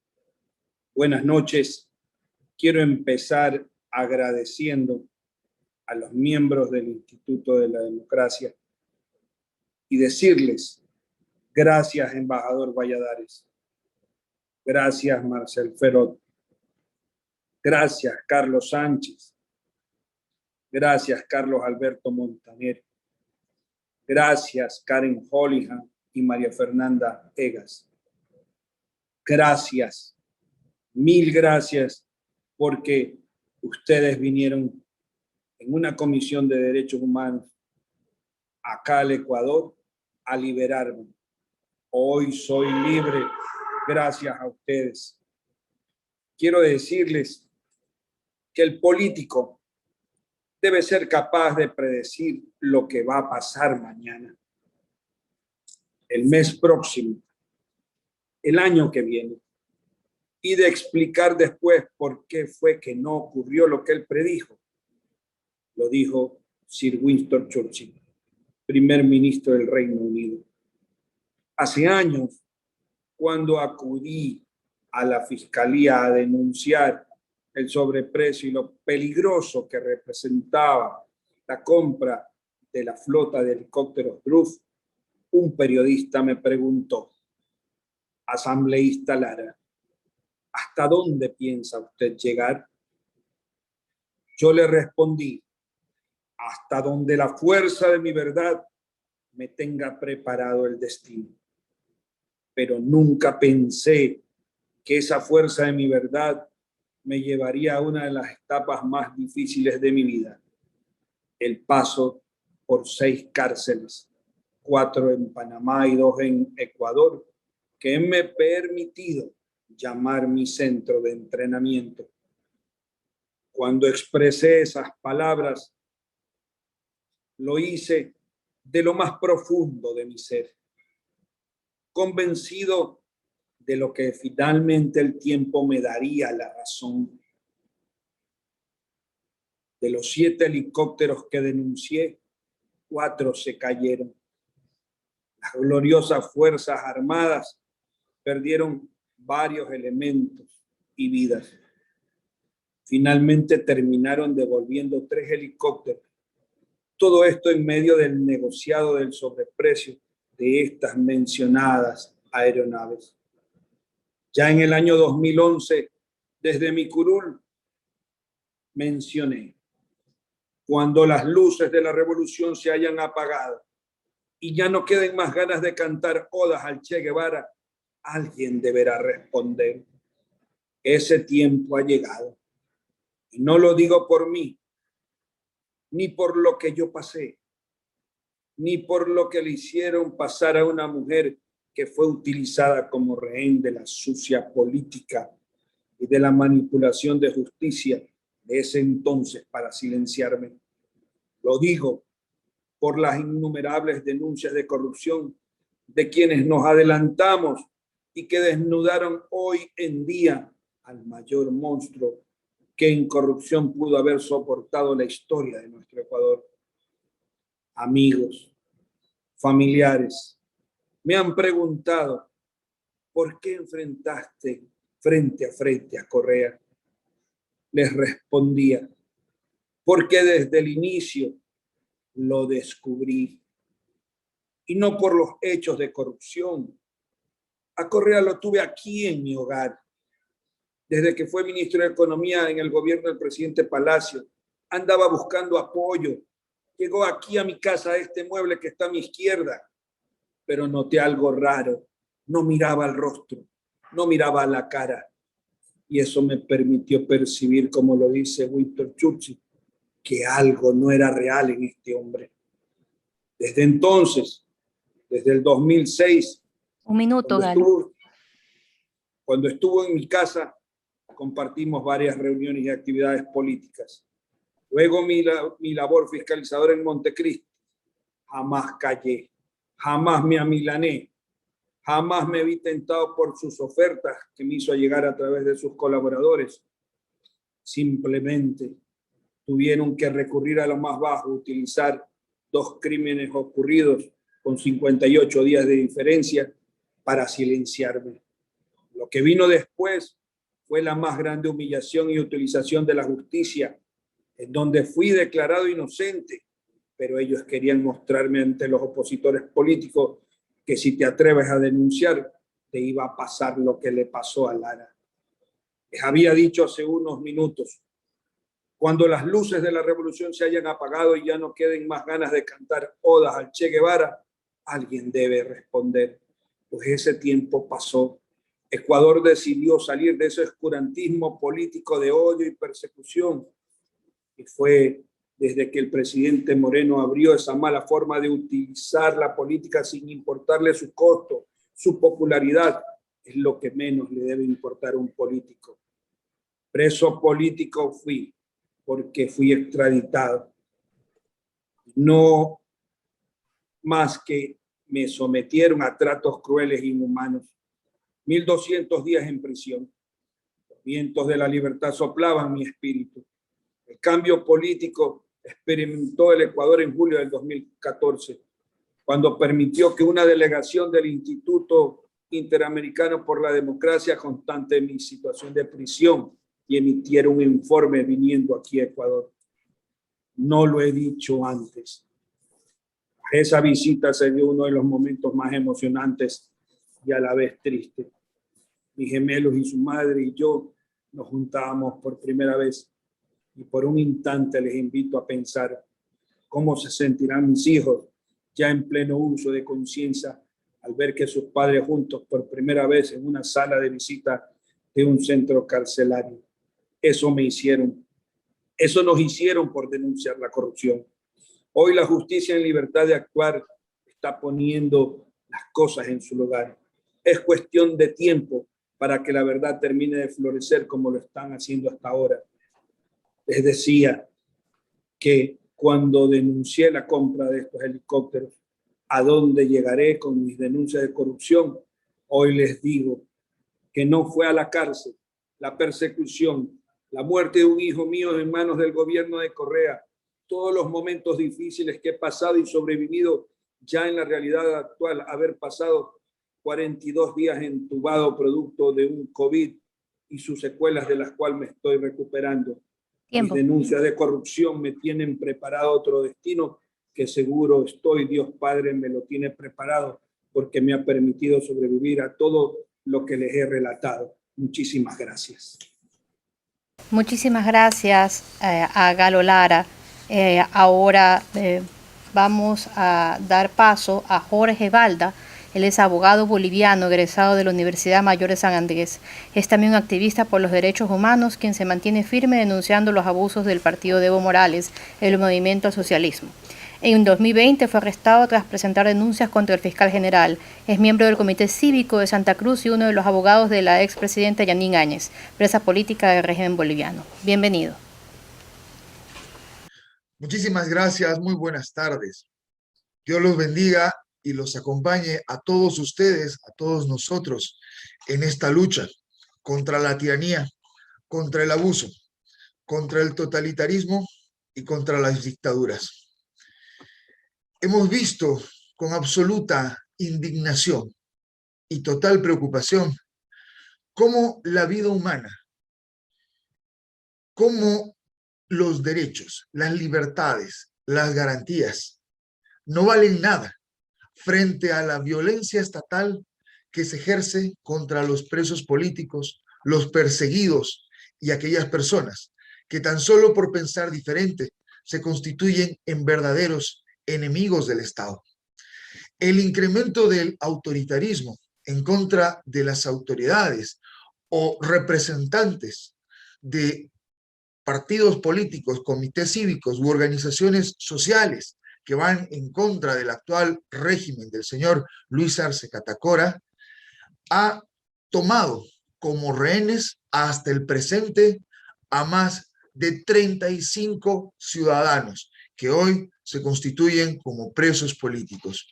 Buenas noches. Quiero empezar agradeciendo a los miembros del Instituto de la Democracia y decirles gracias, embajador Valladares. Gracias, Marcel Feró. Gracias, Carlos Sánchez. Gracias, Carlos Alberto Montaner. Gracias, Karen Hollihan y María Fernanda Egas. Gracias, mil gracias, porque ustedes vinieron en una comisión de derechos humanos acá al Ecuador a liberarme. Hoy soy libre gracias a ustedes. Quiero decirles que el político debe ser capaz de predecir lo que va a pasar mañana, el mes próximo, el año que viene, y de explicar después por qué fue que no ocurrió lo que él predijo. Lo dijo Sir Winston Churchill, primer ministro del Reino Unido. Hace años, cuando acudí a la fiscalía a denunciar el sobreprecio y lo peligroso que representaba la compra de la flota de helicópteros Gruf, un periodista me preguntó: asambleísta Lara, ¿hasta dónde piensa usted llegar? Yo le respondí: hasta donde la fuerza de mi verdad me tenga preparado el destino. Pero nunca pensé que esa fuerza de mi verdad me llevaría a una de las etapas más difíciles de mi vida: el paso por 6 cárceles, 4 en Panamá y 2 en Ecuador, que me he permitido llamar mi centro de entrenamiento. Cuando expresé esas palabras, lo hice de lo más profundo de mi ser, convencido de lo que finalmente el tiempo me daría la razón. De los 7 helicópteros que denuncié, 4 se cayeron. Las gloriosas Fuerzas Armadas perdieron varios elementos y vidas. Finalmente terminaron devolviendo 3 helicópteros. Todo esto en medio del negociado del sobreprecio de estas mencionadas aeronaves. Ya en el año 2011, desde mi curul, mencioné: cuando las luces de la revolución se hayan apagado y ya no queden más ganas de cantar odas al Che Guevara, alguien deberá responder. Ese tiempo ha llegado. Y no lo digo por mí, ni por lo que yo pasé, ni por lo que le hicieron pasar a una mujer que fue utilizada como rehén de la sucia política y de la manipulación de justicia de ese entonces para silenciarme. Lo digo por las innumerables denuncias de corrupción de quienes nos adelantamos y que desnudaron hoy en día al mayor monstruo que en corrupción pudo haber soportado la historia de nuestro Ecuador. Amigos, familiares, me han preguntado: ¿por qué enfrentaste frente a Correa? Les respondía: porque desde el inicio lo descubrí, y no por los hechos de corrupción. A Correa lo tuve aquí en mi hogar. Desde que fue ministro de Economía en el gobierno del presidente Palacio, andaba buscando apoyo. Llegó aquí a mi casa, a este mueble que está a mi izquierda, pero noté algo raro. No miraba al rostro, no miraba a la cara. Y eso me permitió percibir, como lo dice Winston Churchill, que algo no era real en este hombre. Desde entonces, desde el 2006, Un minuto, Gal. Cuando estuvo en mi casa, compartimos varias reuniones y actividades políticas. Luego mi labor fiscalizadora en Montecristi. Jamás callé, jamás me amilané, jamás me vi tentado por sus ofertas que me hizo llegar a través de sus colaboradores. Simplemente tuvieron que recurrir a lo más bajo, utilizar 2 crímenes ocurridos con 58 días de diferencia para silenciarme. Lo que vino después fue la más grande humillación y utilización de la justicia, en donde fui declarado inocente, pero ellos querían mostrarme ante los opositores políticos que si te atreves a denunciar, te iba a pasar lo que le pasó a Lara. Les había dicho hace unos minutos: cuando las luces de la revolución se hayan apagado y ya no queden más ganas de cantar odas al Che Guevara, alguien debe responder. Pues ese tiempo pasó. Ecuador decidió salir de ese oscurantismo político de odio y persecución. Y fue desde que el presidente Moreno abrió esa mala forma de utilizar la política sin importarle su costo, su popularidad. Es lo que menos le debe importar a un político. Preso político fui porque fui extraditado. No más que me sometieron a tratos crueles e inhumanos. 1200 días en prisión. Los vientos de la libertad soplaban mi espíritu. El cambio político experimentó el Ecuador en julio del 2014, cuando permitió que una delegación del Instituto Interamericano por la Democracia constante mi situación de prisión y emitiera un informe viniendo aquí a Ecuador. No lo he dicho antes. Esa visita se dio uno de los momentos más emocionantes y a la vez triste. Mis gemelos y su madre y yo nos juntábamos por primera vez y por un instante les invito a pensar cómo se sentirán mis hijos ya en pleno uso de conciencia al ver que sus padres juntos por primera vez en una sala de visita de un centro carcelario. Eso nos hicieron por denunciar la corrupción. Hoy la justicia en libertad de actuar está poniendo las cosas en su lugar. Es cuestión de tiempo para que la verdad termine de florecer como lo están haciendo hasta ahora. Les decía que cuando denuncié la compra de estos helicópteros, ¿a dónde llegaré con mis denuncias de corrupción? Hoy les digo que no fue a la cárcel, la persecución, la muerte de un hijo mío en manos del gobierno de Correa, todos los momentos difíciles que he pasado y sobrevivido ya en la realidad actual, haber pasado 42 días entubado producto de un COVID y sus secuelas de las cuales me estoy recuperando. Tiempo. Mis denuncias de corrupción me tienen preparado otro destino que seguro estoy, Dios Padre me lo tiene preparado porque me ha permitido sobrevivir a todo lo que les he relatado. Muchísimas gracias. Muchísimas gracias a Galo Lara. Ahora vamos a dar paso a Jorge Balda. Él es abogado boliviano egresado de la Universidad Mayor de San Andrés. Es también un activista por los derechos humanos, quien se mantiene firme denunciando los abusos del partido de Evo Morales, el movimiento al socialismo. En 2020 fue arrestado tras presentar denuncias contra el fiscal general. Es miembro del Comité Cívico de Santa Cruz y uno de los abogados de la expresidenta Yanín Áñez, presa política del régimen boliviano. Bienvenido. Muchísimas gracias, muy buenas tardes. Dios los bendiga y los acompañe a todos ustedes, a todos nosotros, en esta lucha contra la tiranía, contra el abuso, contra el totalitarismo y contra las dictaduras. Hemos visto con absoluta indignación y total preocupación cómo la vida humana, cómo los derechos, las libertades, las garantías no valen nada frente a la violencia estatal que se ejerce contra los presos políticos, los perseguidos y aquellas personas que tan solo por pensar diferente se constituyen en verdaderos enemigos del Estado. El incremento del autoritarismo en contra de las autoridades o representantes de partidos políticos, comités cívicos u organizaciones sociales que van en contra del actual régimen del señor Luis Arce Catacora, ha tomado como rehenes hasta el presente a más de 35 ciudadanos que hoy se constituyen como presos políticos.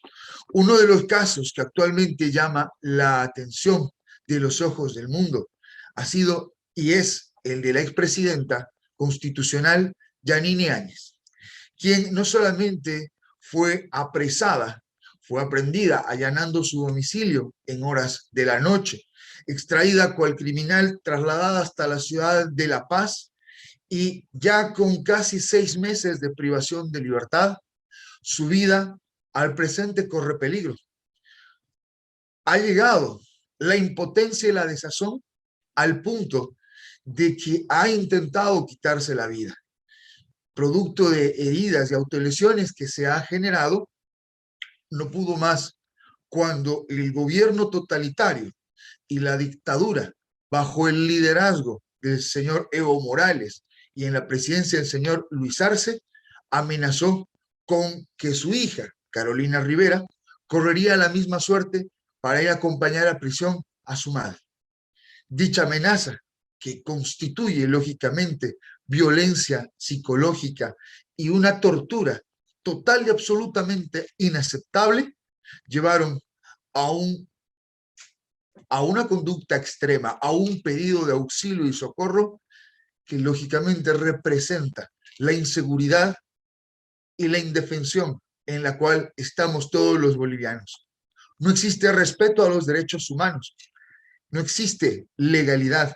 Uno de los casos que actualmente llama la atención de los ojos del mundo ha sido y es el de la expresidenta constitucional Yanín Áñez, quien no solamente fue apresada, fue aprehendida allanando su domicilio en horas de la noche, extraída cual criminal, trasladada hasta la ciudad de La Paz y ya con casi 6 meses de privación de libertad, su vida al presente corre peligro. Ha llegado la impotencia y la desazón al punto de que ha intentado quitarse la vida, producto de heridas y autolesiones que se ha generado. No pudo más cuando el gobierno totalitario y la dictadura, bajo el liderazgo del señor Evo Morales y en la presidencia del señor Luis Arce, amenazó con que su hija, Carolina Rivera, correría la misma suerte para ir a acompañar a prisión a su madre. Dicha amenaza, que constituye lógicamente violencia psicológica y una tortura total y absolutamente inaceptable, llevaron a una conducta extrema, a un pedido de auxilio y socorro que lógicamente representa la inseguridad y la indefensión en la cual estamos todos los bolivianos. No existe respeto a los derechos humanos, no existe legalidad,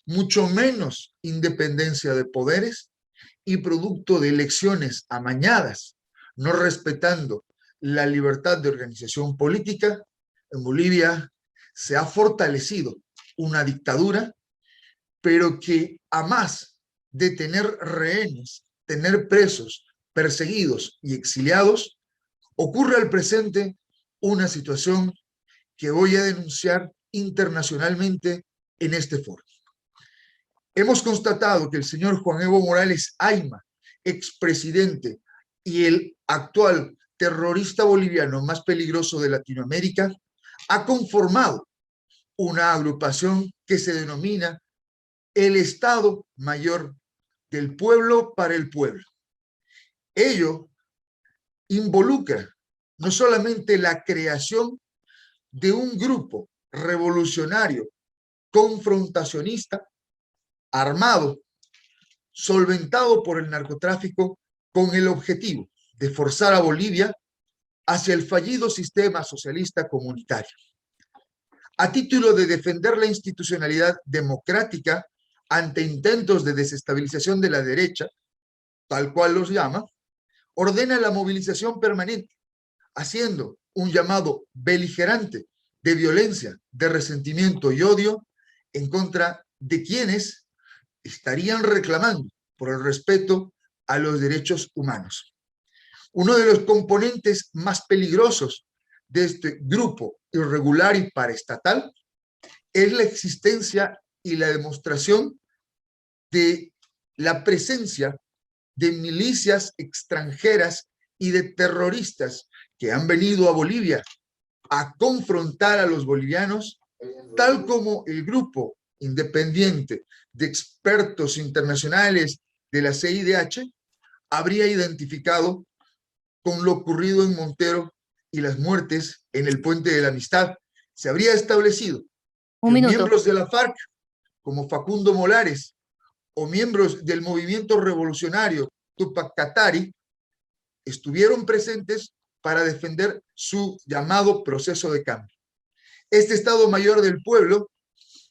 mucho menos independencia de poderes y producto de elecciones amañadas, no respetando la libertad de organización política, en Bolivia se ha fortalecido una dictadura, pero que a más de tener rehenes, tener presos, perseguidos y exiliados, ocurre al presente una situación que voy a denunciar internacionalmente en este foro. Hemos constatado que el señor Juan Evo Morales Ayma, expresidente y el actual terrorista boliviano más peligroso de Latinoamérica, ha conformado una agrupación que se denomina el Estado Mayor del Pueblo para el Pueblo. Ello involucra no solamente la creación de un grupo revolucionario confrontacionista, armado, solventado por el narcotráfico, con el objetivo de forzar a Bolivia hacia el fallido sistema socialista comunitario. A título de defender la institucionalidad democrática ante intentos de desestabilización de la derecha, tal cual los llama, ordena la movilización permanente, haciendo un llamado beligerante de violencia, de resentimiento y odio en contra de quienes estarían reclamando por el respeto a los derechos humanos. Uno de los componentes más peligrosos de este grupo irregular y paraestatal es la existencia y la demostración de la presencia de milicias extranjeras y de terroristas que han venido a Bolivia a confrontar a los bolivianos, tal como el grupo independiente de expertos internacionales de la CIDH habría identificado con lo ocurrido en Montero y las muertes en el Puente de la Amistad. Se habría establecido que miembros de la FARC, como Facundo Molares, o miembros del movimiento revolucionario Tupac Katari, estuvieron presentes para defender su llamado proceso de cambio. Este Estado Mayor del Pueblo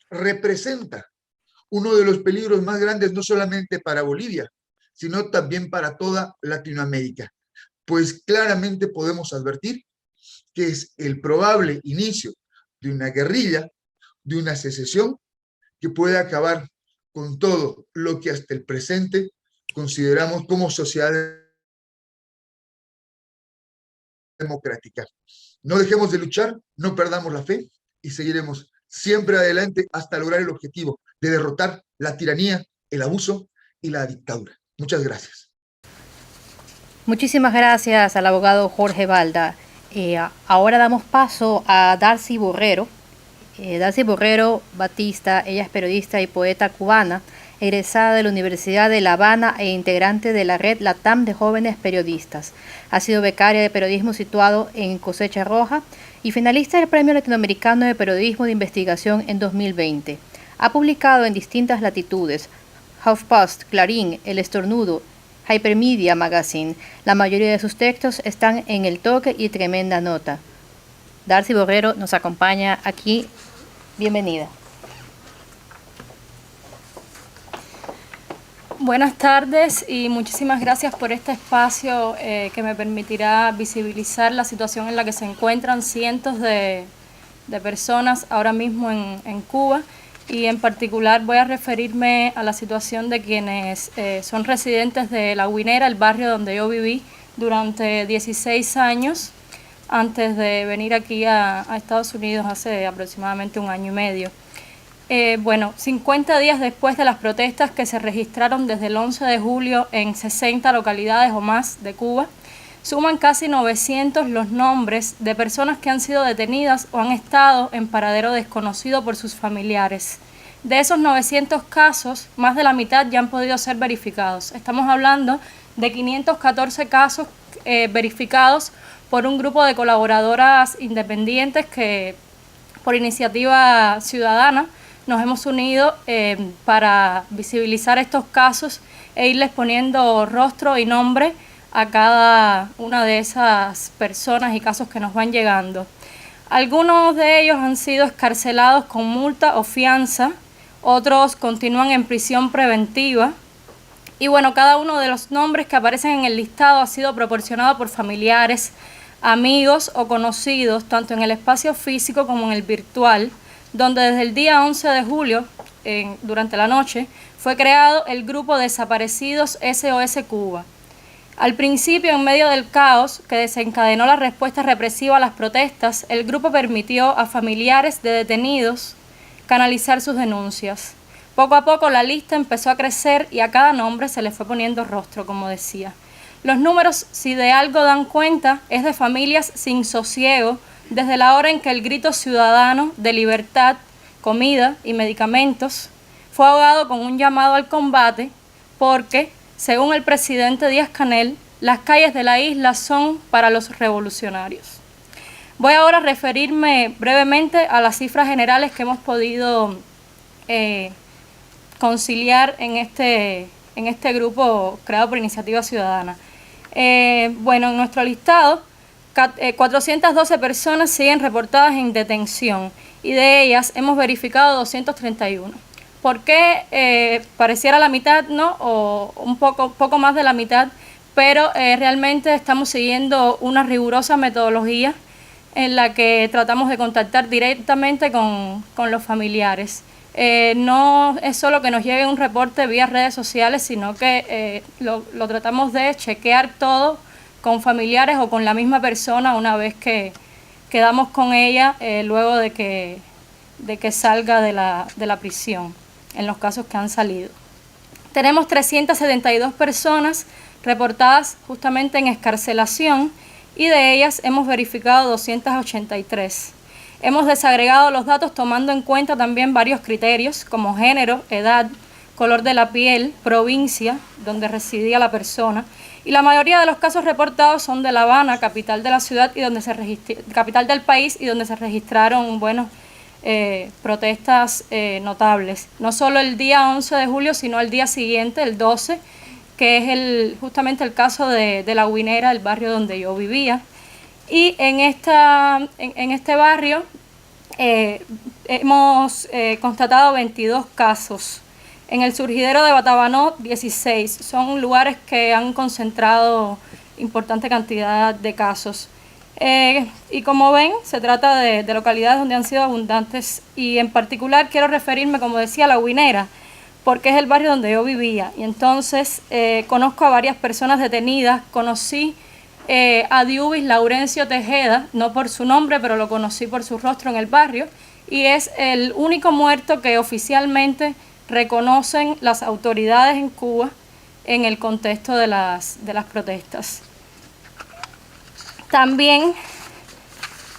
representa uno de los peligros más grandes, no solamente para Bolivia, sino también para toda Latinoamérica, pues claramente podemos advertir que es el probable inicio de una guerrilla, de una secesión que puede acabar con todo lo que hasta el presente consideramos como sociedad democrática. No dejemos de luchar, no perdamos la fe y seguiremos siempre adelante hasta lograr el objetivo de derrotar la tiranía, el abuso y la dictadura. Muchas gracias. Muchísimas gracias al abogado Jorge Balda. Ahora damos paso a Darcy Borrero. Darcy Borrero Batista, ella es periodista y poeta cubana, egresada de la Universidad de La Habana e integrante de la red LATAM de jóvenes periodistas. Ha sido becaria de periodismo situado en Cosecha Roja y finalista del Premio Latinoamericano de Periodismo de Investigación en 2020. Ha publicado en distintas latitudes: HuffPost, Clarín, El Estornudo, Hypermedia Magazine. La mayoría de sus textos están en El Toque y Tremenda Nota. Darcy Borrero nos acompaña aquí. Bienvenida. Buenas tardes y muchísimas gracias por este espacio que me permitirá visibilizar la situación en la que se encuentran cientos de personas ahora mismo en Cuba, y en particular voy a referirme a la situación de quienes son residentes de La Guinera, el barrio donde yo viví durante 16 años antes de venir aquí a Estados Unidos hace aproximadamente un año y medio. 50 días después de las protestas que se registraron desde el 11 de julio en 60 localidades o más de Cuba, suman casi 900 los nombres de personas que han sido detenidas o han estado en paradero desconocido por sus familiares. De esos 900 casos, más de la mitad ya han podido ser verificados. Estamos hablando de 514 casos verificados por un grupo de colaboradoras independientes que, por iniciativa ciudadana, nos hemos unido para visibilizar estos casos e irles poniendo rostro y nombre a cada una de esas personas y casos que nos van llegando. Algunos de ellos han sido excarcelados con multa o fianza, otros continúan en prisión preventiva. Y bueno, cada uno de los nombres que aparecen en el listado ha sido proporcionado por familiares, amigos o conocidos, tanto en el espacio físico como en el virtual, donde desde el día 11 de julio, durante la noche, fue creado el grupo Desaparecidos SOS Cuba. Al principio, en medio del caos que desencadenó la respuesta represiva a las protestas, el grupo permitió a familiares de detenidos canalizar sus denuncias. Poco a poco la lista empezó a crecer y a cada nombre se le fue poniendo rostro, como decía. Los números, si de algo dan cuenta, es de familias sin sosiego desde la hora en que el grito ciudadano de libertad, comida y medicamentos fue ahogado con un llamado al combate porque, según el presidente Díaz-Canel, las calles de la isla son para los revolucionarios. Voy ahora a referirme brevemente a las cifras generales que hemos podido conciliar en este grupo creado por Iniciativa Ciudadana. Bueno, en nuestro listado, 412 personas siguen reportadas en detención y de ellas hemos verificado 231. ¿Por qué pareciera la mitad, no? O un poco más de la mitad, pero realmente estamos siguiendo una rigurosa metodología en la que tratamos de contactar directamente con los familiares. No es solo que nos llegue un reporte vía redes sociales, sino que lo tratamos de chequear todo con familiares o con la misma persona una vez que quedamos con ella luego de que salga de la prisión, en los casos que han salido. Tenemos 372 personas reportadas justamente en excarcelación y de ellas hemos verificado 283. Hemos desagregado los datos tomando en cuenta también varios criterios como género, edad, color de la piel, provincia donde residía la persona, y la mayoría de los casos reportados son de La Habana, capital de la ciudad y capital del país, y donde se registraron protestas notables. No solo el día 11 de julio, sino el día siguiente, el 12, que es justamente el caso de La Guinera, el barrio donde yo vivía. Y en este barrio hemos constatado 22 casos. En el surgidero de Batabanó, 16. Son lugares que han concentrado importante cantidad de casos. Y como ven, se trata de localidades donde han sido abundantes, y en particular quiero referirme, como decía, a La Guinera, porque es el barrio donde yo vivía. Y entonces conozco a varias personas detenidas. Conocí a Diubis Laurencio Tejeda, no por su nombre, pero lo conocí por su rostro en el barrio, y es el único muerto que oficialmente reconocen las autoridades en Cuba en el contexto de las protestas. También,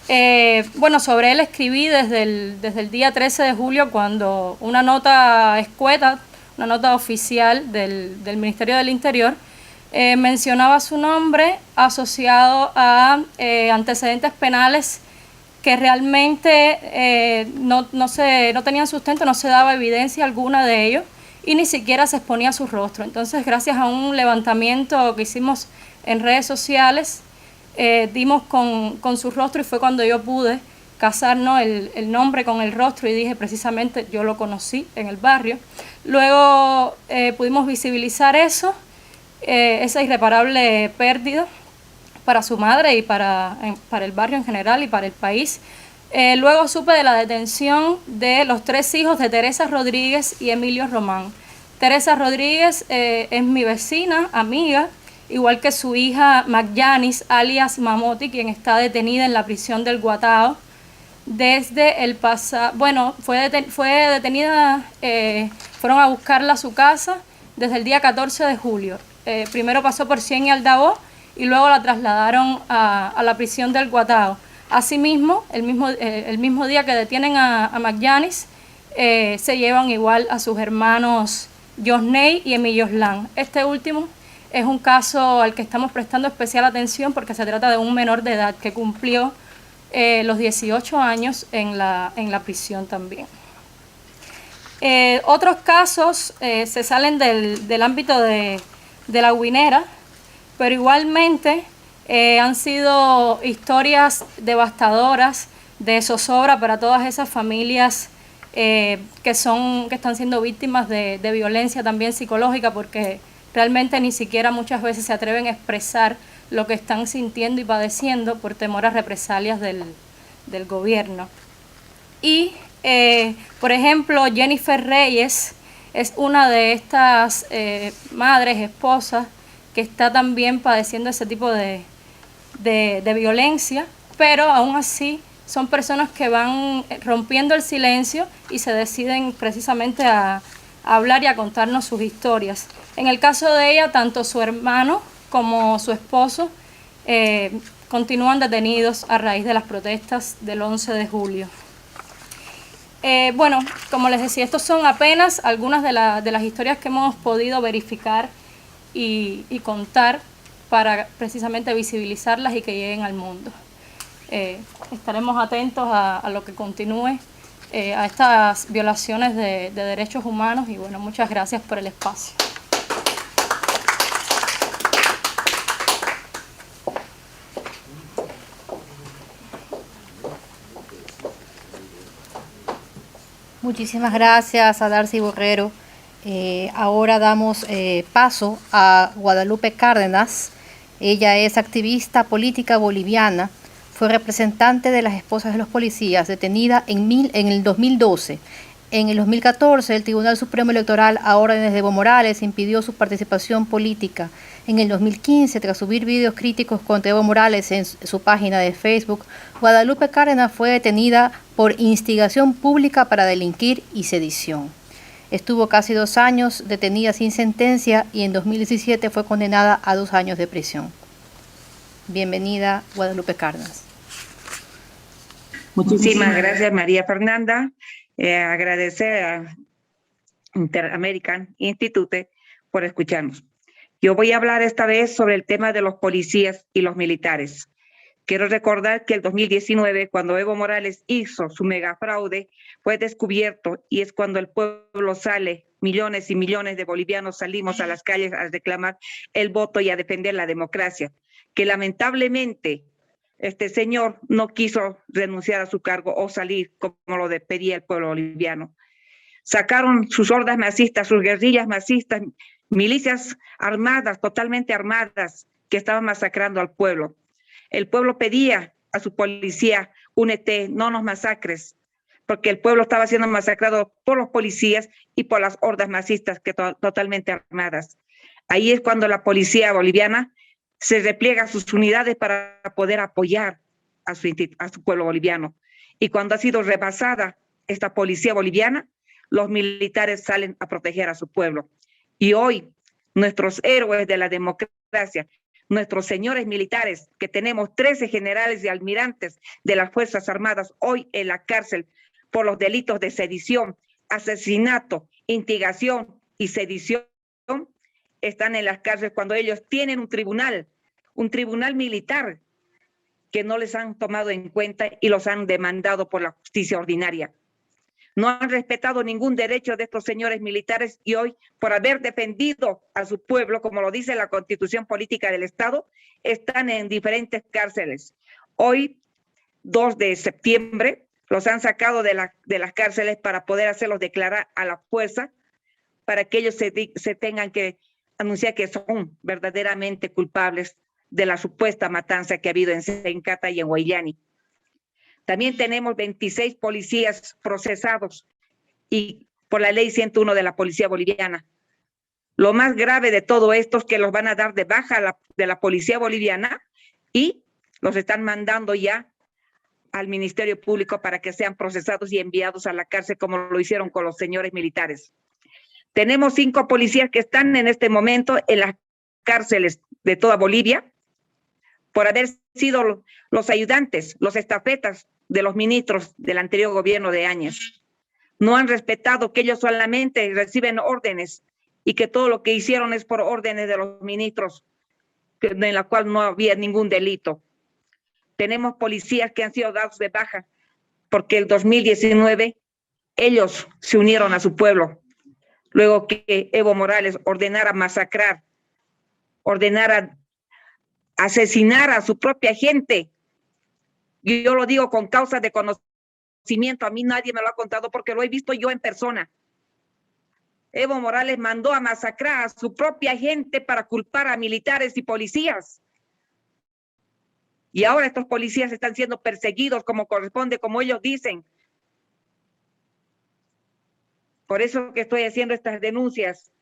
sobre él escribí desde el día 13 de julio, cuando una nota escueta, una nota oficial del Ministerio del Interior, mencionaba su nombre asociado a antecedentes penales que realmente no tenían sustento, no se daba evidencia alguna de ello y ni siquiera se exponía su rostro. Entonces, gracias a un levantamiento que hicimos en redes sociales, dimos con su rostro, y fue cuando yo pude casar el nombre con el rostro, y dije, precisamente yo lo conocí en el barrio. Luego pudimos visibilizar esa irreparable pérdida para su madre y para el barrio en general y para el país. Luego supe de la detención de los 3 hijos de Teresa Rodríguez y Emilio Román. Teresa Rodríguez es mi vecina, amiga, igual que su hija Magyanis, alias Mamoti, quien está detenida en la prisión del Guatao desde el pasado. Bueno, fue detenida, fueron a buscarla a su casa desde el día 14 de julio. Primero pasó por Cien y Aldabó y luego la trasladaron a la prisión del Guatao. Asimismo, el mismo día que detienen a Magyanis, se llevan igual a sus hermanos Josney y Emilio Slan. Este último es un caso al que estamos prestando especial atención porque se trata de un menor de edad que cumplió los 18 años en la prisión también. Otros casos se salen del ámbito de La Guinera, pero igualmente han sido historias devastadoras de zozobra para todas esas familias que están siendo víctimas de violencia también psicológica, porque realmente ni siquiera muchas veces se atreven a expresar lo que están sintiendo y padeciendo por temor a represalias del gobierno. Y, por ejemplo, Jennifer Reyes es una de estas madres, esposas, que está también padeciendo ese tipo de violencia, pero aún así son personas que van rompiendo el silencio y se deciden precisamente a hablar y a contarnos sus historias. En el caso de ella, tanto su hermano como su esposo continúan detenidos a raíz de las protestas del 11 de julio. Bueno, como les decía, estos son apenas algunas de las historias que hemos podido verificar y contar para precisamente visibilizarlas y que lleguen al mundo. Estaremos atentos a lo que continúe, a estas violaciones de derechos humanos, y bueno, muchas gracias por el espacio. Muchísimas gracias a Darcy Borrero. Ahora damos paso a Guadalupe Cárdenas. Ella es activista política boliviana, fue representante de las esposas de los policías, detenida en el 2012. En el 2014, el Tribunal Supremo Electoral, a órdenes de Evo Morales, impidió su participación política. En el 2015, tras subir videos críticos contra Evo Morales en su página de Facebook, Guadalupe Cárdenas fue detenida por instigación pública para delinquir y sedición. Estuvo casi 2 años detenida sin sentencia y en 2017 fue condenada a 2 años de prisión. Bienvenida, Guadalupe Cárdenas. Muchísimas gracias, María Fernanda. Agradecer a Inter-American Institute por escucharnos. Yo voy a hablar esta vez sobre el tema de los policías y los militares. Quiero recordar que el 2019, cuando Evo Morales hizo su megafraude, fue descubierto, y es cuando el pueblo sale, millones y millones de bolivianos salimos a las calles a reclamar el voto y a defender la democracia, que lamentablemente este señor no quiso renunciar a su cargo o salir como lo pedía el pueblo boliviano. Sacaron sus hordas masistas, sus guerrillas masistas, milicias armadas, totalmente armadas, que estaban masacrando al pueblo. El pueblo pedía a su policía: únete, no nos masacres, porque el pueblo estaba siendo masacrado por los policías y por las hordas masistas totalmente armadas. Ahí es cuando la policía boliviana se repliega a sus unidades para poder apoyar a su pueblo boliviano. Y cuando ha sido rebasada esta policía boliviana, los militares salen a proteger a su pueblo. Y hoy, nuestros héroes de la democracia, nuestros señores militares, que tenemos 13 generales y almirantes de las Fuerzas Armadas hoy en la cárcel por los delitos de sedición, asesinato, instigación y sedición, están en las cárceles cuando ellos tienen un tribunal militar que no les han tomado en cuenta y los han demandado por la justicia ordinaria. No han respetado ningún derecho de estos señores militares, y hoy, por haber defendido a su pueblo, como lo dice la Constitución Política del Estado, están en diferentes cárceles. Hoy, 2 de septiembre, los han sacado de las cárceles para poder hacerlos declarar a la fuerza, para que ellos se tengan que anunciar que son verdaderamente culpables de la supuesta matanza que ha habido en Sencata y en Huayllani. También tenemos 26 policías procesados y por la ley 101 de la policía boliviana. Lo más grave de todo esto es que los van a dar de baja de la policía boliviana y los están mandando ya al Ministerio Público para que sean procesados y enviados a la cárcel, como lo hicieron con los señores militares. Tenemos 5 policías que están en este momento en las cárceles de toda Bolivia por haber sido los ayudantes, los estafetas de los ministros del anterior gobierno de Áñez. No han respetado que ellos solamente reciben órdenes y que todo lo que hicieron es por órdenes de los ministros, en la cual no había ningún delito. Tenemos policías que han sido dados de baja porque el 2019 ellos se unieron a su pueblo, luego que Evo Morales ordenara masacrar, ordenara asesinar a su propia gente. Y yo lo digo con causa de conocimiento conocimiento, a mí nadie me lo ha contado porque lo he visto yo en persona. Evo Morales mandó a masacrar a su propia gente para culpar a militares y policías. Y ahora estos policías están siendo perseguidos como corresponde, como ellos dicen. Por eso que estoy haciendo estas denuncias.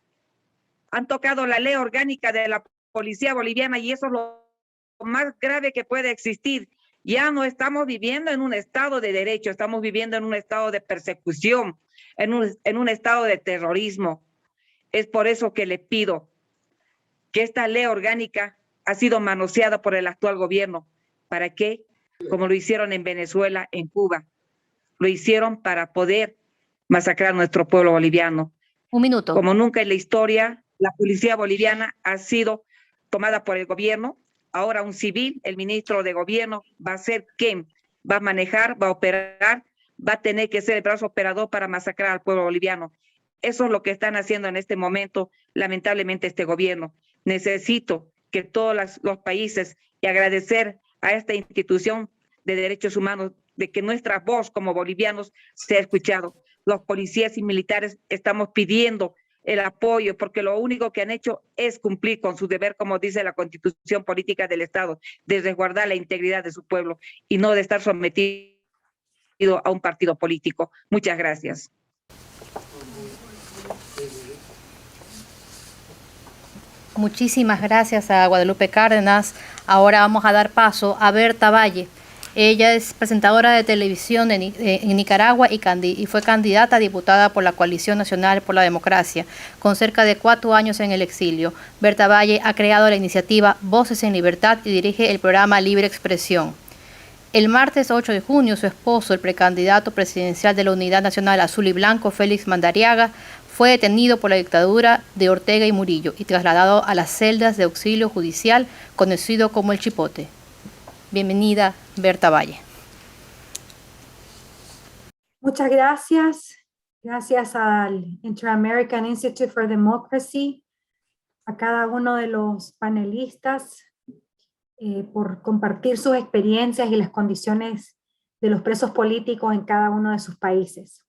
Han tocado la ley orgánica de la policía boliviana y eso es lo más grave que puede existir. Ya no estamos viviendo en un estado de derecho, estamos viviendo en un estado de persecución, en un estado de terrorismo. Es por eso que le pido que esta ley orgánica ha sido manoseada por el actual gobierno. ¿Para qué? Como lo hicieron en Venezuela, en Cuba. Lo hicieron para poder masacrar a nuestro pueblo boliviano. Un minuto. Como nunca en la historia, la policía boliviana ha sido tomada por el gobierno. Ahora un civil, el ministro de gobierno, va a ser quien va a manejar, va a operar, va a tener que ser el brazo operador para masacrar al pueblo boliviano. Eso es lo que están haciendo en este momento, lamentablemente, este gobierno. Necesito que todos los países, y agradecer a esta institución de derechos humanos, de que nuestra voz como bolivianos sea escuchado. Los policías y militares estamos pidiendo el apoyo, porque lo único que han hecho es cumplir con su deber, como dice la Constitución Política del Estado, de resguardar la integridad de su pueblo y no de estar sometido a un partido político. Muchas gracias. Muchísimas gracias a Guadalupe Cárdenas. Ahora vamos a dar paso a Berta Valle. Ella es presentadora de televisión en Nicaragua y fue candidata a diputada por la Coalición Nacional por la Democracia, con cerca de 4 años en el exilio. Berta Valle ha creado la iniciativa Voces en Libertad y dirige el programa Libre Expresión. El martes 8 de junio, su esposo, el precandidato presidencial de la Unidad Nacional Azul y Blanco, Félix Madariaga, fue detenido por la dictadura de Ortega y Murillo y trasladado a las celdas de auxilio judicial, conocido como el Chipote. Bienvenida, Berta Valle. Muchas gracias. Gracias al Inter-American Institute for Democracy, a cada uno de los panelistas por compartir sus experiencias y las condiciones de los presos políticos en cada uno de sus países.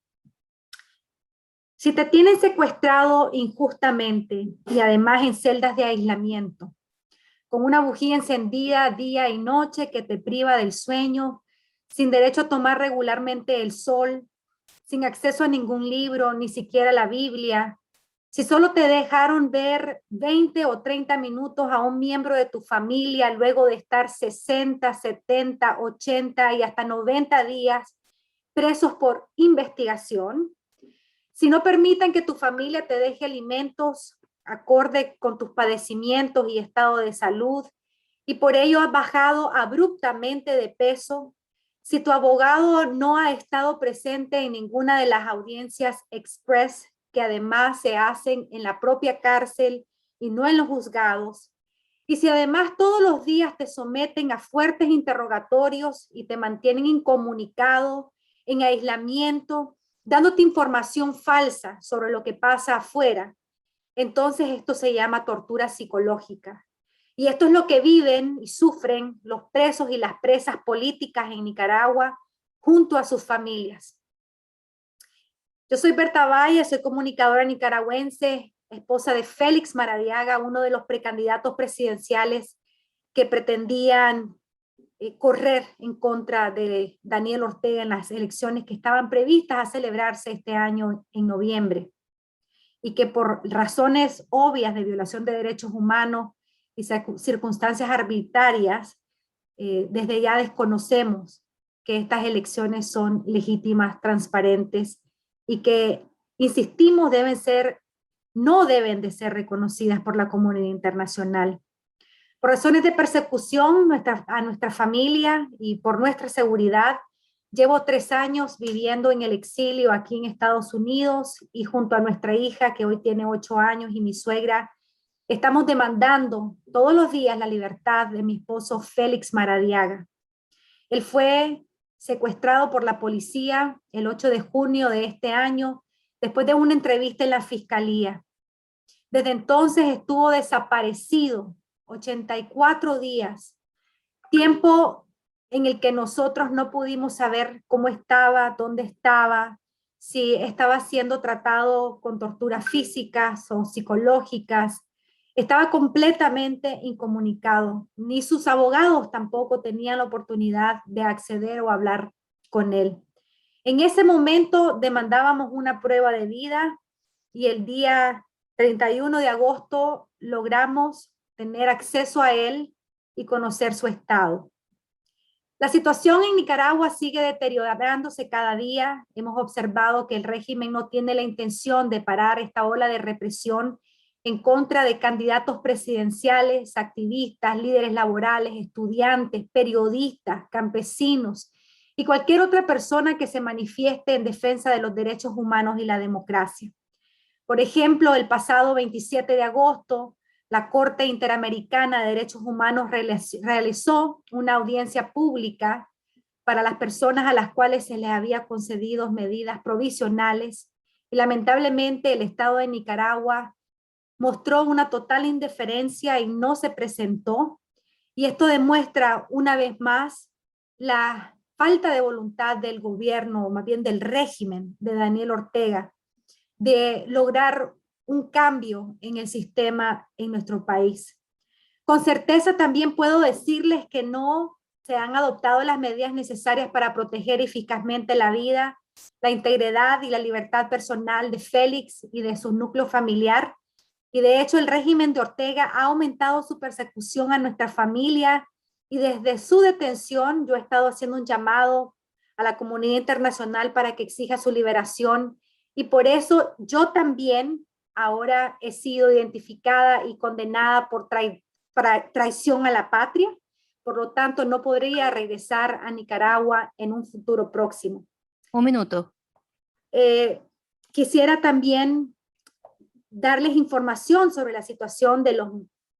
Si te tienen secuestrado injustamente y además en celdas de aislamiento, con una bujía encendida día y noche que te priva del sueño, sin derecho a tomar regularmente el sol, sin acceso a ningún libro, ni siquiera la Biblia, si solo te dejaron ver 20 o 30 minutos a un miembro de tu familia luego de estar 60, 70, 80 y hasta 90 días presos por investigación, si no permiten que tu familia te deje alimentos acorde con tus padecimientos y estado de salud, y por ello has bajado abruptamente de peso, si tu abogado no ha estado presente en ninguna de las audiencias express que además se hacen en la propia cárcel y no en los juzgados, y si además todos los días te someten a fuertes interrogatorios y te mantienen incomunicado, en aislamiento, dándote información falsa sobre lo que pasa afuera, entonces esto se llama tortura psicológica. Y esto es lo que viven y sufren los presos y las presas políticas en Nicaragua junto a sus familias. Yo soy Berta Valle, soy comunicadora nicaragüense, esposa de Félix Madariaga, uno de los precandidatos presidenciales que pretendían correr en contra de Daniel Ortega en las elecciones que estaban previstas a celebrarse este año en noviembre, y que por razones obvias de violación de derechos humanos y circunstancias arbitrarias, desde ya desconocemos que estas elecciones son legítimas, transparentes, y que, insistimos, no deben de ser reconocidas por la comunidad internacional. Por razones de persecución a nuestra familia y por nuestra seguridad, llevo 3 años viviendo en el exilio aquí en Estados Unidos, y junto a nuestra hija, que hoy tiene 8 años, y mi suegra, estamos demandando todos los días la libertad de mi esposo Félix Madariaga. Él fue secuestrado por la policía el 8 de junio de este año, después de una entrevista en la fiscalía. Desde entonces estuvo desaparecido 84 días, tiempo en el que nosotros no pudimos saber cómo estaba, dónde estaba, si estaba siendo tratado con torturas físicas o psicológicas. Estaba completamente incomunicado. Ni sus abogados tampoco tenían la oportunidad de acceder o hablar con él. En ese momento demandábamos una prueba de vida y el día 31 de agosto logramos tener acceso a él y conocer su estado. La situación en Nicaragua sigue deteriorándose cada día. Hemos observado que el régimen no tiene la intención de parar esta ola de represión en contra de candidatos presidenciales, activistas, líderes laborales, estudiantes, periodistas, campesinos y cualquier otra persona que se manifieste en defensa de los derechos humanos y la democracia. Por ejemplo, el pasado 27 de agosto, la Corte Interamericana de Derechos Humanos realizó una audiencia pública para las personas a las cuales se les había concedido medidas provisionales y lamentablemente el Estado de Nicaragua mostró una total indiferencia y no se presentó, y esto demuestra una vez más la falta de voluntad del gobierno, o más bien del régimen de Daniel Ortega, de lograr un cambio en el sistema en nuestro país. Con certeza también puedo decirles que no se han adoptado las medidas necesarias para proteger eficazmente la vida, la integridad y la libertad personal de Félix y de su núcleo familiar. Y de hecho el régimen de Ortega ha aumentado su persecución a nuestra familia y desde su detención yo he estado haciendo un llamado a la comunidad internacional para que exija su liberación y por eso yo también ahora he sido identificada y condenada por traición a la patria, por lo tanto no podría regresar a Nicaragua en un futuro próximo. Un minuto. Quisiera también darles información sobre la situación de los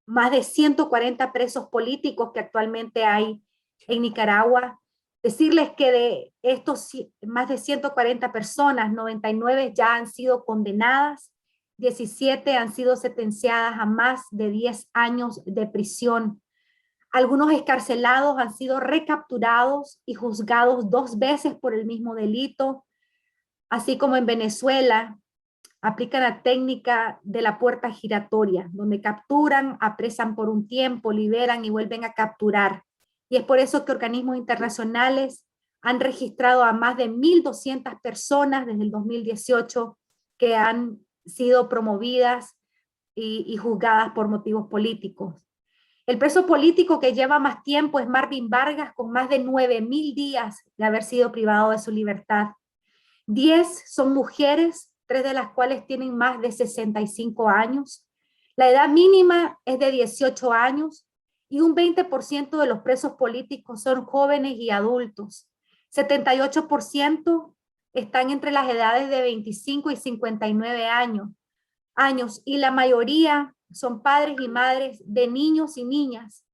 más de 140 presos políticos que actualmente hay en Nicaragua. Decirles que de estos más de 140 personas, 99 ya han sido condenadas, 17 han sido sentenciadas a más de 10 años de prisión. Algunos excarcelados han sido recapturados y juzgados 2 veces por el mismo delito, así como en Venezuela aplican la técnica de la puerta giratoria, donde capturan, apresan por un tiempo, liberan y vuelven a capturar. Y es por eso que organismos internacionales han registrado a más de 1.200 personas desde el 2018 que han sido promovidas y juzgadas por motivos políticos. El preso político que lleva más tiempo es Marvin Vargas, con más de 9.000 días de haber sido privado de su libertad. 10 son mujeres, 3 de las cuales tienen más de 65 años. La edad mínima es de 18 años y un 20% de los presos políticos son jóvenes y adultos. 78% están entre las edades de 25 y 59 años y la mayoría son padres y madres de niños y niñas.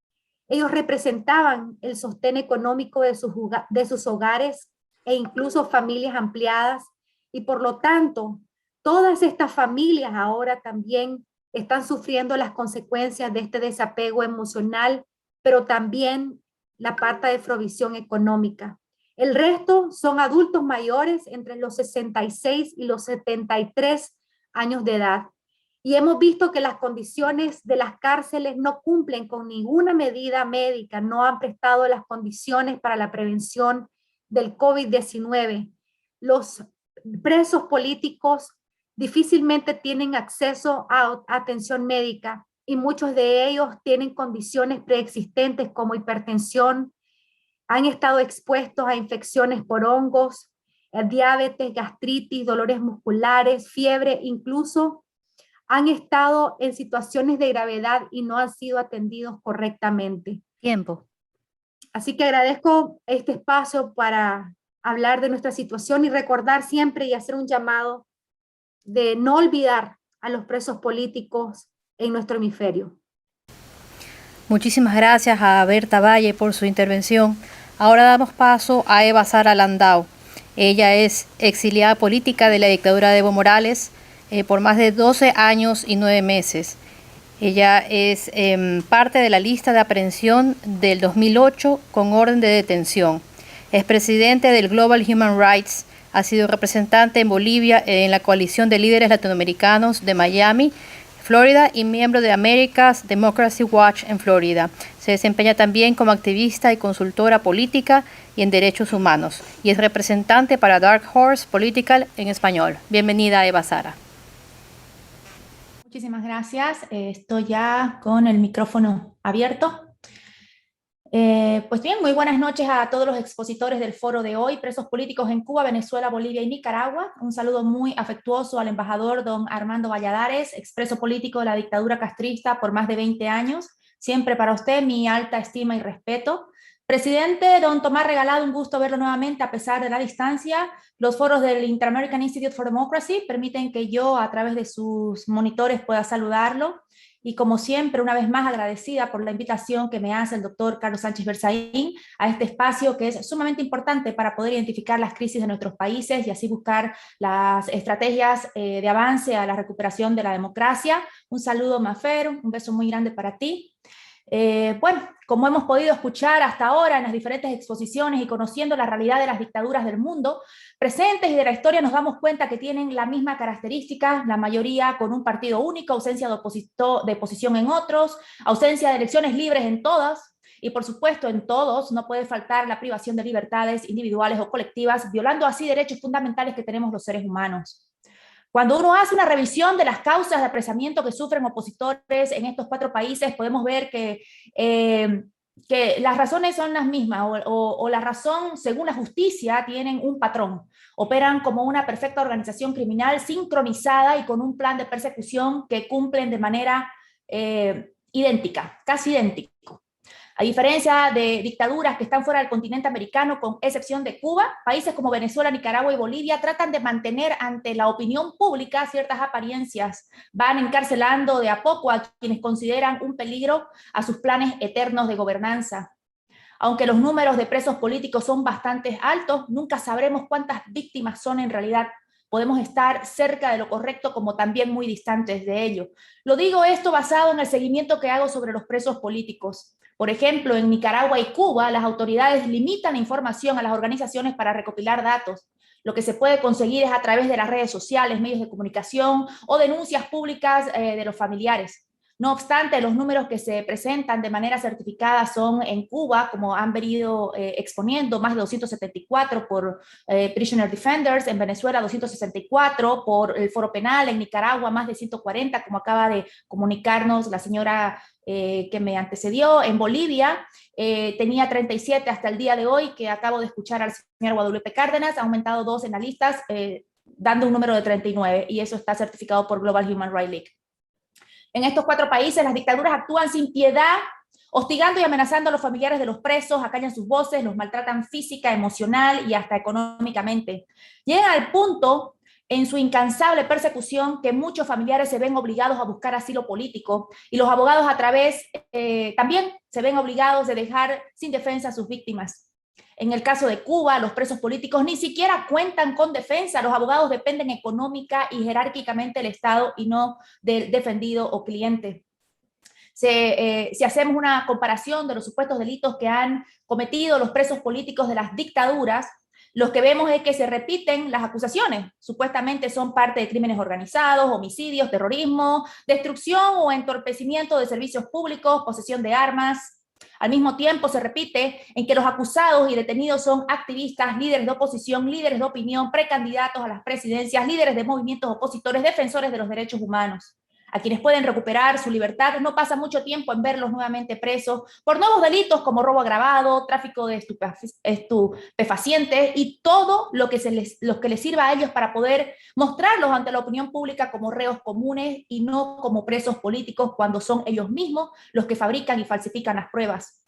Ellos representaban el sostén económico de sus hogares e incluso familias ampliadas y por lo tanto todas estas familias ahora también están sufriendo las consecuencias de este desapego emocional, pero también la falta de provisión económica. El resto son adultos mayores entre los 66 y los 73 años de edad. Y hemos visto que las condiciones de las cárceles no cumplen con ninguna medida médica, no han prestado las condiciones para la prevención del COVID-19. Los presos políticos difícilmente tienen acceso a atención médica y muchos de ellos tienen condiciones preexistentes como hipertensión, han estado expuestos a infecciones por hongos, diabetes, gastritis, dolores musculares, fiebre, incluso han estado en situaciones de gravedad y no han sido atendidos correctamente. Tiempo. Así que agradezco este espacio para hablar de nuestra situación y recordar siempre y hacer un llamado de no olvidar a los presos políticos en nuestro hemisferio. Muchísimas gracias a Berta Valle por su intervención. Ahora damos paso a Eva Sara Landau. Ella es exiliada política de la dictadura de Evo Morales por más de 12 años y 9 meses. Ella es parte de la lista de aprehensión del 2008 con orden de detención. Es presidente del Global Human Rights, ha sido representante en Bolivia en la coalición de líderes latinoamericanos de Miami, Florida, y miembro de America's Democracy Watch en Florida. Se desempeña también como activista y consultora política y en derechos humanos, y es representante para Dark Horse Political en español. Bienvenida, Eva Sara. Muchísimas gracias. Estoy ya con el micrófono abierto. Pues bien, muy buenas noches a todos los expositores del foro de hoy, presos políticos en Cuba, Venezuela, Bolivia y Nicaragua. Un saludo muy afectuoso al embajador don Armando Valladares, expreso político de la dictadura castrista por más de 20 años. Siempre para usted mi alta estima y respeto. Presidente don Tomás Regalado, un gusto verlo nuevamente a pesar de la distancia. Los foros del Inter-American Institute for Democracy permiten que yo a través de sus monitores pueda saludarlo. Y como siempre, una vez más agradecida por la invitación que me hace el doctor Carlos Sánchez Berzaín a este espacio que es sumamente importante para poder identificar las crisis de nuestros países y así buscar las estrategias de avance a la recuperación de la democracia. Un saludo, Mafer, un beso muy grande para ti. Bueno, como hemos podido escuchar hasta ahora en las diferentes exposiciones y conociendo la realidad de las dictaduras del mundo presentes y de la historia, nos damos cuenta que tienen la misma característica, la mayoría con un partido único, ausencia de oposición en otros, ausencia de elecciones libres en todas, y por supuesto en todos no puede faltar la privación de libertades individuales o colectivas, violando así derechos fundamentales que tenemos los seres humanos. Cuando uno hace una revisión de las causas de apresamiento que sufren opositores en estos 4 países, podemos ver que las razones son las mismas, o la razón, según la justicia, tienen un patrón. Operan como una perfecta organización criminal sincronizada y con un plan de persecución que cumplen de manera idéntica, casi idéntico. A diferencia de dictaduras que están fuera del continente americano, con excepción de Cuba, países como Venezuela, Nicaragua y Bolivia tratan de mantener ante la opinión pública ciertas apariencias. Van encarcelando de a poco a quienes consideran un peligro a sus planes eternos de gobernanza. Aunque los números de presos políticos son bastante altos, nunca sabremos cuántas víctimas son en realidad. Podemos estar cerca de lo correcto como también muy distantes de ello. Lo digo esto basado en el seguimiento que hago sobre los presos políticos. Por ejemplo, en Nicaragua y Cuba, las autoridades limitan la información a las organizaciones para recopilar datos. Lo que se puede conseguir es a través de las redes sociales, medios de comunicación o denuncias públicas de los familiares. No obstante, los números que se presentan de manera certificada son en Cuba, como han venido exponiendo, más de 274 por Prisoner Defenders, en Venezuela 264 por el Foro Penal, en Nicaragua más de 140, como acaba de comunicarnos la señora que me antecedió. En Bolivia tenía 37 hasta el día de hoy, que acabo de escuchar al señor Guadalupe Cárdenas, ha aumentado 2 analistas, dando un número de 39, y eso está certificado por Global Human Rights League. En estos 4 países las dictaduras actúan sin piedad, hostigando y amenazando a los familiares de los presos, acallan sus voces, los maltratan física, emocional y hasta económicamente. Llegan al punto en su incansable persecución que muchos familiares se ven obligados a buscar asilo político y los abogados también se ven obligados de dejar sin defensa a sus víctimas. En el caso de Cuba, los presos políticos ni siquiera cuentan con defensa. Los abogados dependen económica y jerárquicamente del Estado y no del defendido o cliente. Si hacemos una comparación de los supuestos delitos que han cometido los presos políticos de las dictaduras, lo que vemos es que se repiten las acusaciones. Supuestamente son parte de crímenes organizados, homicidios, terrorismo, destrucción o entorpecimiento de servicios públicos, posesión de armas. Al mismo tiempo se repite en que los acusados y detenidos son activistas, líderes de oposición, líderes de opinión, precandidatos a las presidencias, líderes de movimientos opositores, defensores de los derechos humanos. A quienes pueden recuperar su libertad no pasa mucho tiempo en verlos nuevamente presos por nuevos delitos como robo agravado, tráfico de estupefacientes y todo lo que les sirva a ellos para poder mostrarlos ante la opinión pública como reos comunes y no como presos políticos cuando son ellos mismos los que fabrican y falsifican las pruebas.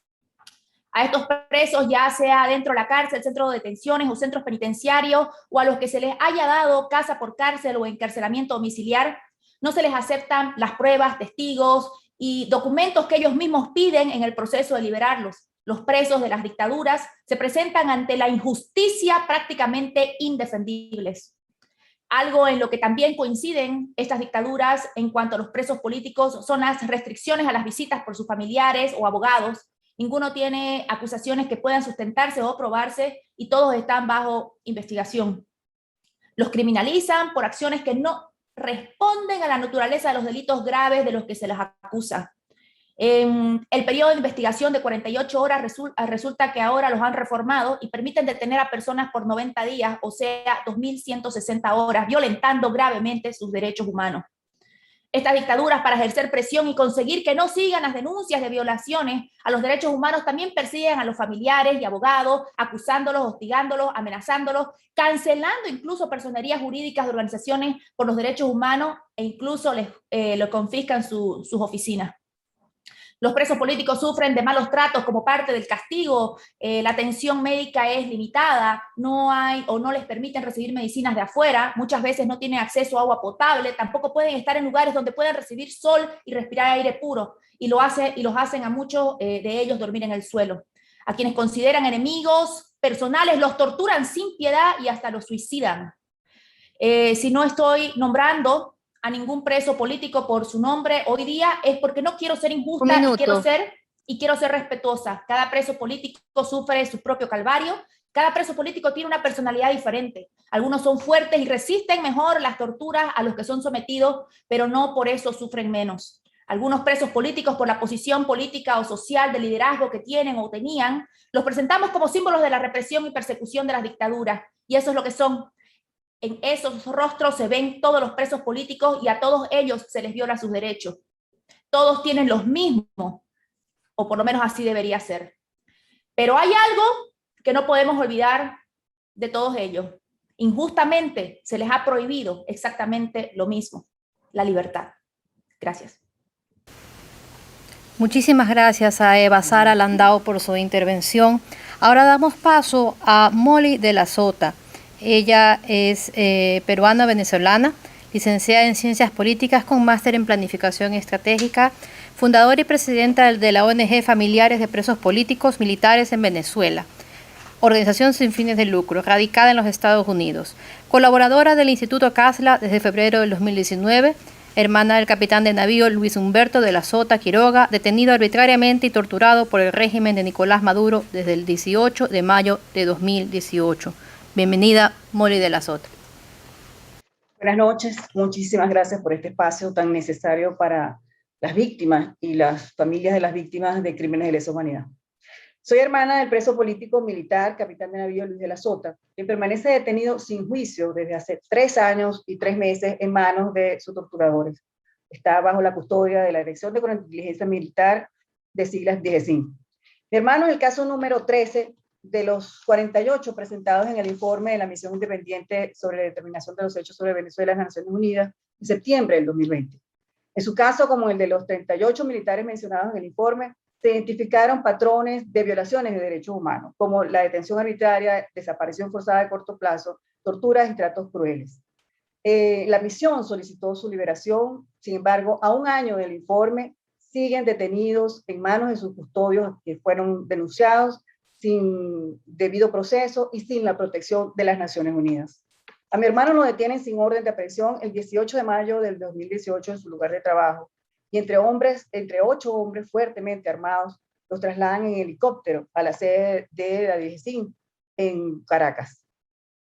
A estos presos, ya sea dentro de la cárcel, centro de detenciones o centros penitenciarios, o a los que se les haya dado casa por cárcel o encarcelamiento domiciliar, no se les aceptan las pruebas, testigos y documentos que ellos mismos piden en el proceso de liberarlos. Los presos de las dictaduras se presentan ante la injusticia prácticamente indefendibles. Algo en lo que también coinciden estas dictaduras en cuanto a los presos políticos son las restricciones a las visitas por sus familiares o abogados. Ninguno tiene acusaciones que puedan sustentarse o probarse y todos están bajo investigación. Los criminalizan por acciones que no responden a la naturaleza de los delitos graves de los que se les acusa. El periodo de investigación de 48 horas resulta que ahora los han reformado y permiten detener a personas por 90 días, o sea, 2.160 horas, violentando gravemente sus derechos humanos. Estas dictaduras, para ejercer presión y conseguir que no sigan las denuncias de violaciones a los derechos humanos, también persiguen a los familiares y abogados, acusándolos, hostigándolos, amenazándolos, cancelando incluso personerías jurídicas de organizaciones por los derechos humanos e incluso les confiscan sus oficinas. Los presos políticos sufren de malos tratos como parte del castigo, la atención médica es limitada, no hay o no les permiten recibir medicinas de afuera, muchas veces no tienen acceso a agua potable, tampoco pueden estar en lugares donde puedan recibir sol y respirar aire puro, y los hacen a muchos de ellos dormir en el suelo. A quienes consideran enemigos personales los torturan sin piedad y hasta los suicidan. Si no estoy nombrando a ningún preso político por su nombre hoy día es porque no quiero ser injusta y quiero ser respetuosa. Cada preso político sufre su propio calvario. Cada preso político tiene una personalidad diferente. Algunos son fuertes y resisten mejor las torturas a los que son sometidos, pero no por eso sufren menos. Algunos presos políticos, por la posición política o social de liderazgo que tienen o tenían, los presentamos como símbolos de la represión y persecución de las dictaduras. Y eso es lo que son. En esos rostros se ven todos los presos políticos y a todos ellos se les viola sus derechos. Todos tienen los mismos, o por lo menos así debería ser. Pero hay algo que no podemos olvidar de todos ellos. Injustamente se les ha prohibido exactamente lo mismo, la libertad. Gracias. Muchísimas gracias a Eva Sara Landau por su intervención. Ahora damos paso a Molly de la Sota. Ella es peruana-venezolana, licenciada en Ciencias Políticas con máster en Planificación Estratégica, fundadora y presidenta de la ONG Familiares de Presos Políticos Militares en Venezuela, organización sin fines de lucro, radicada en los Estados Unidos, colaboradora del Instituto Casla desde febrero del 2019, hermana del capitán de navío Luis Humberto de la Sota Quiroga, detenido arbitrariamente y torturado por el régimen de Nicolás Maduro desde el 18 de mayo de 2018. Bienvenida, Molly de la Sota. Buenas noches, muchísimas gracias por este espacio tan necesario para las víctimas y las familias de las víctimas de crímenes de lesa humanidad. Soy hermana del preso político militar, capitán de navío Luis de la Sota, que permanece detenido sin juicio desde hace 3 años y 3 meses en manos de sus torturadores. Está bajo la custodia de la Dirección de Contrainteligencia Militar de siglas DGCIN. Mi hermano es el caso número 13 de los 48 presentados en el informe de la Misión Independiente sobre la Determinación de los Hechos sobre Venezuela en las Naciones Unidas en septiembre del 2020. En su caso, como el de los 38 militares mencionados en el informe, se identificaron patrones de violaciones de derechos humanos, como la detención arbitraria, desaparición forzada de corto plazo, torturas y tratos crueles. La misión solicitó su liberación, sin embargo, a 1 año del informe, siguen detenidos en manos de sus custodios que fueron denunciados sin debido proceso y sin la protección de las Naciones Unidas. A mi hermano lo detienen sin orden de aprehensión el 18 de mayo del 2018 en su lugar de trabajo y entre 8 hombres fuertemente armados los trasladan en helicóptero a la sede de la DGCIN en Caracas.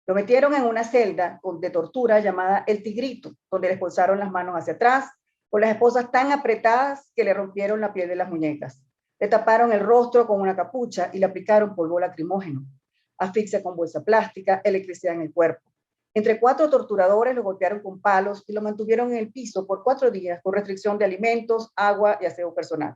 Lo metieron en una celda de tortura llamada El Tigrito, donde le expulsaron las manos hacia atrás, con las esposas tan apretadas que le rompieron la piel de las muñecas. Le taparon el rostro con una capucha y le aplicaron polvo lacrimógeno, asfixia con bolsa plástica, electricidad en el cuerpo. Entre 4 torturadores lo golpearon con palos y lo mantuvieron en el piso por 4 días con restricción de alimentos, agua y aseo personal.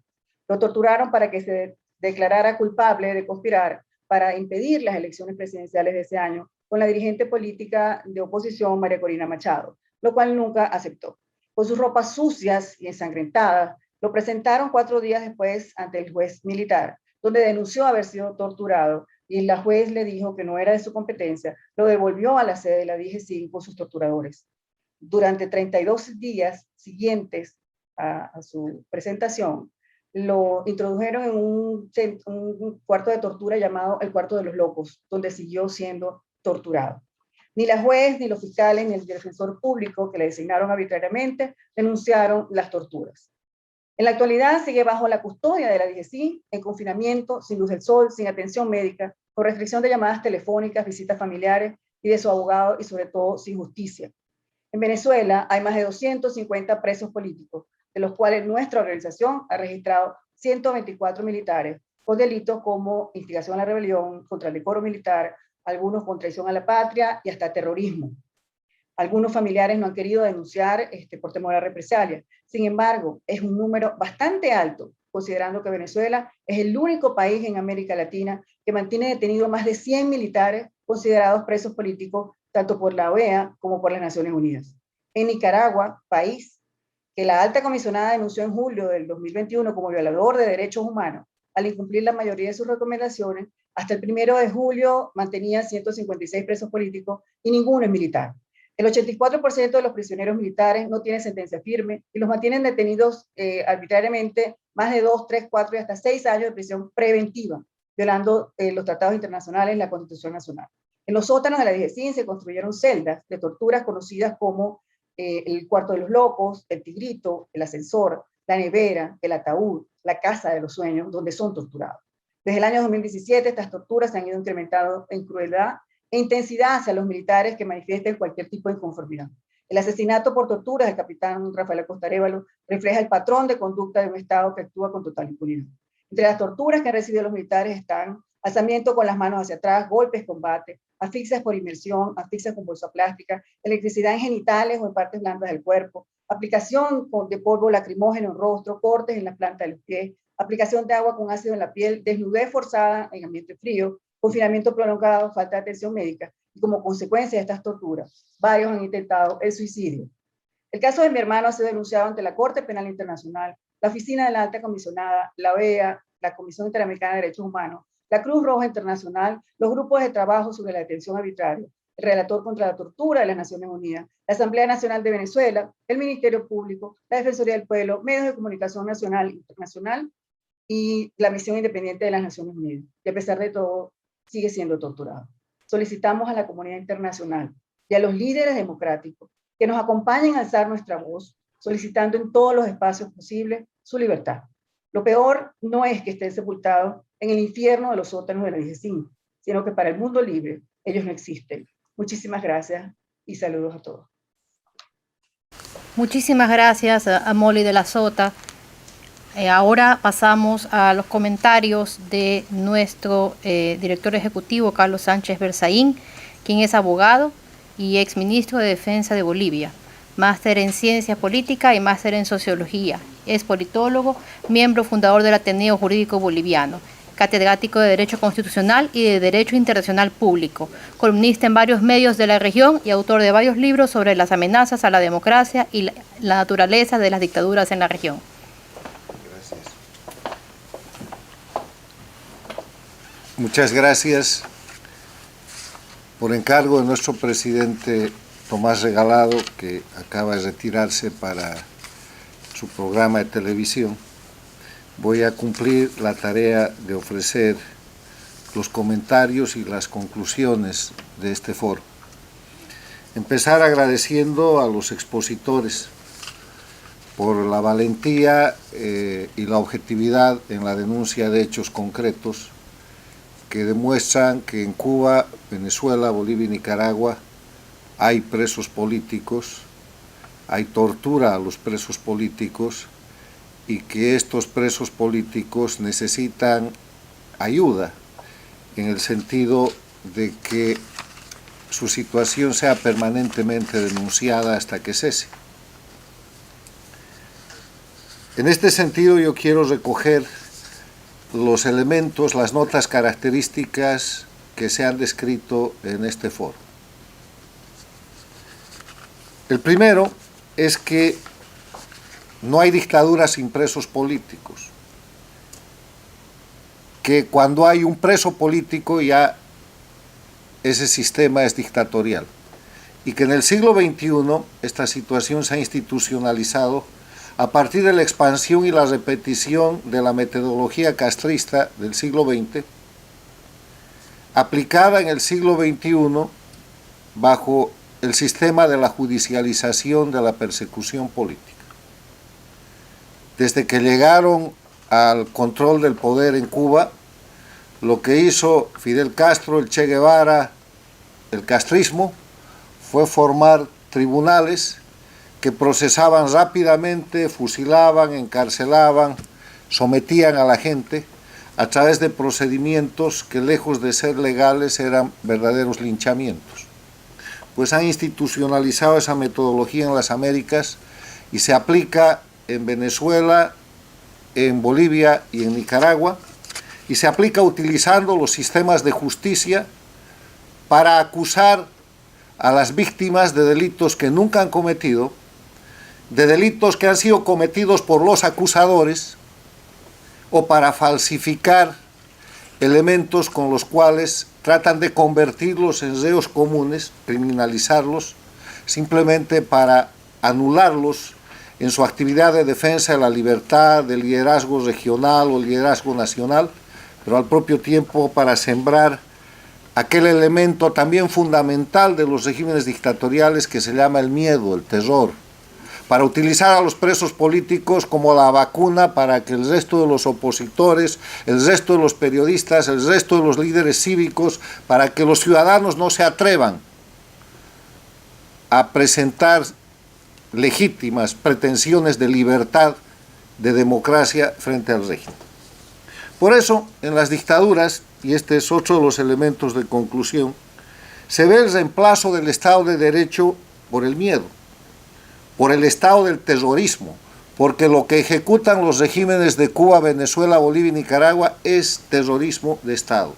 Lo torturaron para que se declarara culpable de conspirar para impedir las elecciones presidenciales de ese año con la dirigente política de oposición María Corina Machado, lo cual nunca aceptó. Con sus ropas sucias y ensangrentadas, lo presentaron 4 días después ante el juez militar, donde denunció haber sido torturado y la juez le dijo que no era de su competencia, lo devolvió a la sede de la DGCIN con sus torturadores. Durante 32 días siguientes a su presentación, lo introdujeron en un cuarto de tortura llamado el Cuarto de los Locos, donde siguió siendo torturado. Ni la juez, ni los fiscales, ni el defensor público que le designaron arbitrariamente denunciaron las torturas. En la actualidad sigue bajo la custodia de la DGCIN, en confinamiento, sin luz del sol, sin atención médica, con restricción de llamadas telefónicas, visitas familiares y de su abogado y sobre todo sin justicia. En Venezuela hay más de 250 presos políticos, de los cuales nuestra organización ha registrado 124 militares por delitos como instigación a la rebelión, contra el decoro militar, algunos con traición a la patria y hasta terrorismo. Algunos familiares no han querido denunciar por temor a represalias. Sin embargo, es un número bastante alto, considerando que Venezuela es el único país en América Latina que mantiene detenidos más de 100 militares considerados presos políticos, tanto por la OEA como por las Naciones Unidas. En Nicaragua, país que la alta comisionada denunció en julio del 2021 como violador de derechos humanos, al incumplir la mayoría de sus recomendaciones, hasta el 1 de julio mantenía 156 presos políticos y ninguno es militar. El 84% de los prisioneros militares no tienen sentencia firme y los mantienen detenidos arbitrariamente más de 2, 3, 4 y hasta 6 años de prisión preventiva, violando los tratados internacionales y la Constitución Nacional. En los sótanos de la DGCIN se construyeron celdas de torturas conocidas como el cuarto de los locos, el tigrito, el ascensor, la nevera, el ataúd, la casa de los sueños, donde son torturados. Desde el año 2017 estas torturas se han ido incrementando en crueldad e intensidad hacia los militares que manifiesten cualquier tipo de inconformidad. El asesinato por tortura del capitán Rafael Acosta Arévalo refleja el patrón de conducta de un Estado que actúa con total impunidad. Entre las torturas que han recibido los militares están alzamiento con las manos hacia atrás, golpes con bate, asfixias por inmersión, asfixias con bolsa plástica, electricidad en genitales o en partes blandas del cuerpo, aplicación de polvo lacrimógeno en rostro, cortes en la planta de los pies, aplicación de agua con ácido en la piel, desnudez forzada en ambiente frío, confinamiento prolongado, falta de atención médica, y como consecuencia de estas torturas, varios han intentado el suicidio. El caso de mi hermano ha sido denunciado ante la Corte Penal Internacional, la Oficina de la Alta Comisionada, la OEA, la Comisión Interamericana de Derechos Humanos, la Cruz Roja Internacional, los grupos de trabajo sobre la detención arbitraria, el relator contra la tortura de las Naciones Unidas, la Asamblea Nacional de Venezuela, el Ministerio Público, la Defensoría del Pueblo, medios de comunicación nacional e internacional y la Misión Independiente de las Naciones Unidas. Y a pesar de todo, sigue siendo torturado. Solicitamos a la comunidad internacional y a los líderes democráticos que nos acompañen a alzar nuestra voz, solicitando en todos los espacios posibles su libertad. Lo peor no es que estén sepultados en el infierno de los sótanos de la DGCIN, sino que para el mundo libre ellos no existen. Muchísimas gracias y saludos a todos. Muchísimas gracias a Molly de la Sota. Ahora pasamos a los comentarios de nuestro director ejecutivo, Carlos Sánchez Berzaín, quien es abogado y exministro de Defensa de Bolivia, máster en Ciencia Política y máster en Sociología. Es politólogo, miembro fundador del Ateneo Jurídico Boliviano, catedrático de Derecho Constitucional y de Derecho Internacional Público, columnista en varios medios de la región y autor de varios libros sobre las amenazas a la democracia y la naturaleza de las dictaduras en la región. Muchas gracias. Por encargo de nuestro presidente Tomás Regalado, que acaba de retirarse para su programa de televisión, voy a cumplir la tarea de ofrecer los comentarios y las conclusiones de este foro. Empezar agradeciendo a los expositores por la valentía y la objetividad en la denuncia de hechos concretos que demuestran que en Cuba, Venezuela, Bolivia y Nicaragua hay presos políticos, hay tortura a los presos políticos y que estos presos políticos necesitan ayuda en el sentido de que su situación sea permanentemente denunciada hasta que cese. En este sentido yo quiero recoger los elementos, las notas características que se han descrito en este foro. El primero es que no hay dictadura sin presos políticos, que cuando hay un preso político ya ese sistema es dictatorial, y que en el siglo XXI esta situación se ha institucionalizado a partir de la expansión y la repetición de la metodología castrista del siglo XX, aplicada en el siglo XXI bajo el sistema de la judicialización de la persecución política. Desde que llegaron al control del poder en Cuba, lo que hizo Fidel Castro, el Che Guevara, el castrismo, fue formar tribunales que procesaban rápidamente, fusilaban, encarcelaban, sometían a la gente a través de procedimientos que, lejos de ser legales, eran verdaderos linchamientos. Pues han institucionalizado esa metodología en las Américas y se aplica en Venezuela, en Bolivia y en Nicaragua, y se aplica utilizando los sistemas de justicia para acusar a las víctimas de delitos que nunca han cometido, de delitos que han sido cometidos por los acusadores, o para falsificar elementos con los cuales tratan de convertirlos en reos comunes, criminalizarlos, simplemente para anularlos en su actividad de defensa de la libertad, del liderazgo regional o liderazgo nacional, pero al propio tiempo para sembrar aquel elemento también fundamental de los regímenes dictatoriales que se llama el miedo, el terror, para utilizar a los presos políticos como la vacuna para que el resto de los opositores, el resto de los periodistas, el resto de los líderes cívicos, para que los ciudadanos no se atrevan a presentar legítimas pretensiones de libertad, de democracia frente al régimen. Por eso, en las dictaduras, y este es otro de los elementos de conclusión, se ve el reemplazo del Estado de Derecho por el miedo, por el estado del terrorismo, porque lo que ejecutan los regímenes de Cuba, Venezuela, Bolivia y Nicaragua es terrorismo de Estado.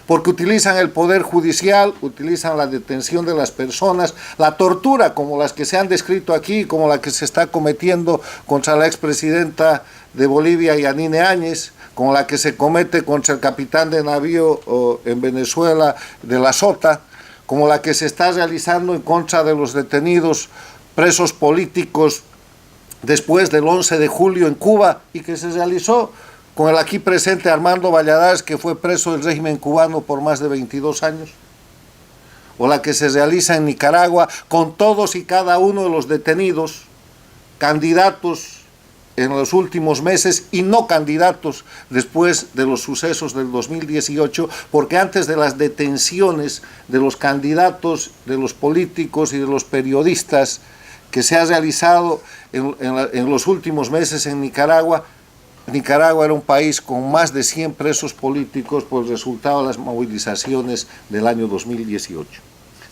Porque utilizan el poder judicial, utilizan la detención de las personas, la tortura como las que se han descrito aquí, como la que se está cometiendo contra la expresidenta de Bolivia, Yanine Áñez, como la que se comete contra el capitán de navío en Venezuela, de la Sota, como la que se está realizando en contra de los detenidos presos políticos después del 11 de julio en Cuba y que se realizó con el aquí presente Armando Valladares, que fue preso del régimen cubano por más de 22 años, o la que se realiza en Nicaragua con todos y cada uno de los detenidos, candidatos en los últimos meses y no candidatos después de los sucesos del 2018, porque antes de las detenciones de los candidatos, de los políticos y de los periodistas que se ha realizado en los últimos meses en Nicaragua, Nicaragua era un país con más de 100 presos políticos por el resultado de las movilizaciones del año 2018.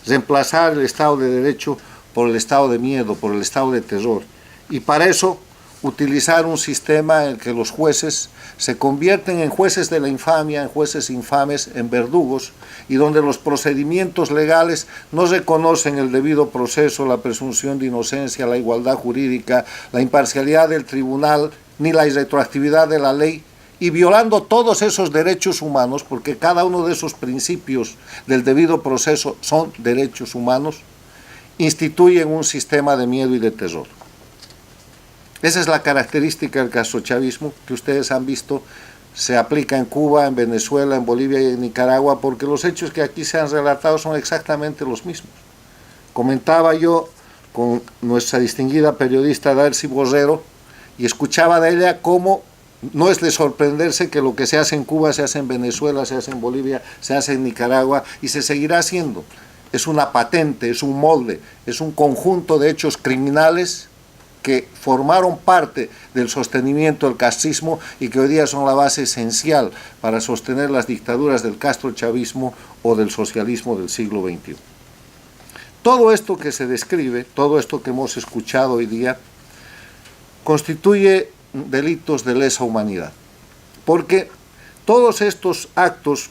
Reemplazar el Estado de Derecho por el Estado de miedo, por el Estado de terror. Y para eso utilizar un sistema en el que los jueces se convierten en jueces de la infamia, en jueces infames, en verdugos, y donde los procedimientos legales no reconocen el debido proceso, la presunción de inocencia, la igualdad jurídica, la imparcialidad del tribunal, ni la irretroactividad de la ley, y violando todos esos derechos humanos, porque cada uno de esos principios del debido proceso son derechos humanos, instituyen un sistema de miedo y de terror. Esa es la característica del castrochavismo que ustedes han visto, se aplica en Cuba, en Venezuela, en Bolivia y en Nicaragua, porque los hechos que aquí se han relatado son exactamente los mismos. Comentaba yo con nuestra distinguida periodista Darcy Borrero, y escuchaba de ella cómo no es de sorprenderse que lo que se hace en Cuba se hace en Venezuela, se hace en Bolivia, se hace en Nicaragua y se seguirá haciendo. Es una patente, es un molde, es un conjunto de hechos criminales que formaron parte del sostenimiento del castrismo y que hoy día son la base esencial para sostener las dictaduras del castrochavismo o del socialismo del siglo XXI. Todo esto que se describe, todo esto que hemos escuchado hoy día, constituye delitos de lesa humanidad, porque todos estos actos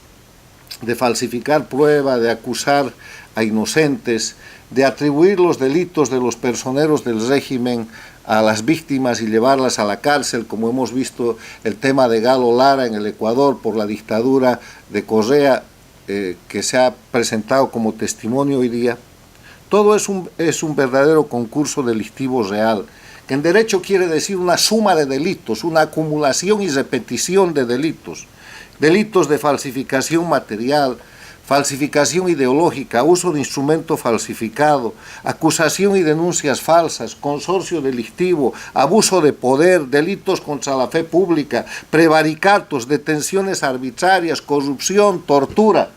de falsificar prueba, de acusar a inocentes, de atribuir los delitos de los personeros del régimen a las víctimas y llevarlas a la cárcel, como hemos visto el tema de Galo Lara en el Ecuador por la dictadura de Correa, que se ha presentado como testimonio hoy día, todo es un verdadero concurso delictivo real, que en derecho quiere decir una suma de delitos, una acumulación y repetición de delitos, delitos de falsificación material, falsificación ideológica, uso de instrumento falsificado, acusación y denuncias falsas, consorcio delictivo, abuso de poder, delitos contra la fe pública, prevaricatos, detenciones arbitrarias, corrupción, tortura.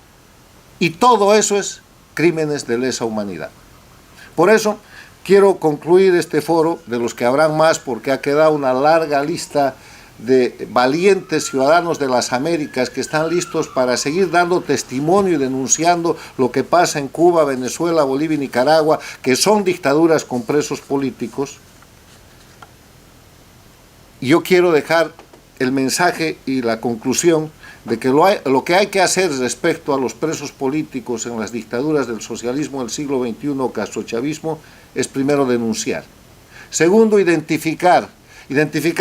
Y todo eso es crímenes de lesa humanidad. Por eso quiero concluir este foro, de los que habrán más, porque ha quedado una larga lista de valientes ciudadanos de las Américas que están listos para seguir dando testimonio y denunciando lo que pasa en Cuba, Venezuela, Bolivia y Nicaragua, que son dictaduras con presos políticos. Y yo quiero dejar el mensaje y la conclusión de que lo que hay que hacer respecto a los presos políticos en las dictaduras del socialismo del siglo XXI o castrochavismo es primero denunciar. Segundo, identificar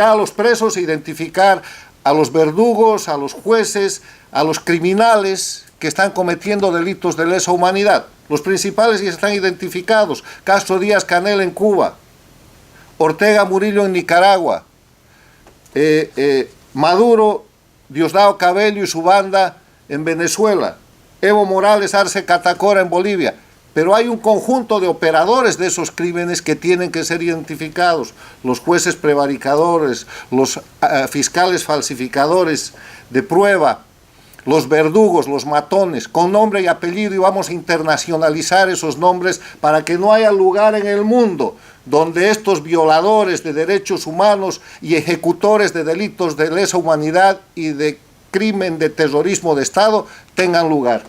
a los presos, identificar a los verdugos, a los jueces, a los criminales que están cometiendo delitos de lesa humanidad. Los principales ya están identificados: Castro Díaz Canel en Cuba, Ortega Murillo en Nicaragua, Maduro, Diosdado Cabello y su banda en Venezuela, Evo Morales, Arce Catacora en Bolivia. Pero hay un conjunto de operadores de esos crímenes que tienen que ser identificados: los jueces prevaricadores, los fiscales falsificadores de prueba, los verdugos, los matones, con nombre y apellido, y vamos a internacionalizar esos nombres para que no haya lugar en el mundo donde estos violadores de derechos humanos y ejecutores de delitos de lesa humanidad y de crimen de terrorismo de Estado tengan lugar.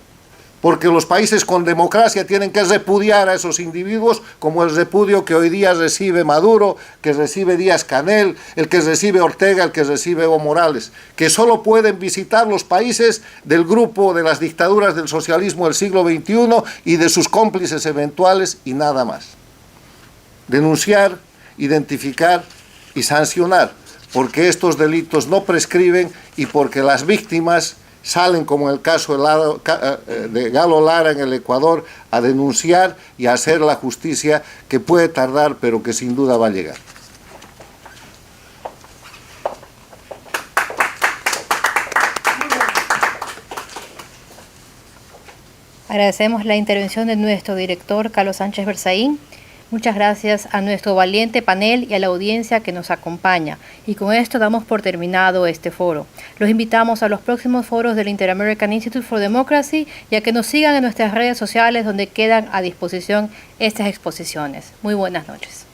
Porque los países con democracia tienen que repudiar a esos individuos, como el repudio que hoy día recibe Maduro, que recibe Díaz Canel, el que recibe Ortega, el que recibe Evo Morales, que solo pueden visitar los países del grupo de las dictaduras del socialismo del siglo XXI y de sus cómplices eventuales y nada más. Denunciar, identificar y sancionar, porque estos delitos no prescriben y porque las víctimas salen, como en el caso de Galo Lara en el Ecuador, a denunciar y a hacer la justicia, que puede tardar, pero que sin duda va a llegar. Agradecemos la intervención de nuestro director, Carlos Sánchez Berzaín. Muchas gracias a nuestro valiente panel y a la audiencia que nos acompaña. Y con esto damos por terminado este foro. Los invitamos a los próximos foros del Inter-American Institute for Democracy y a que nos sigan en nuestras redes sociales, donde quedan a disposición estas exposiciones. Muy buenas noches.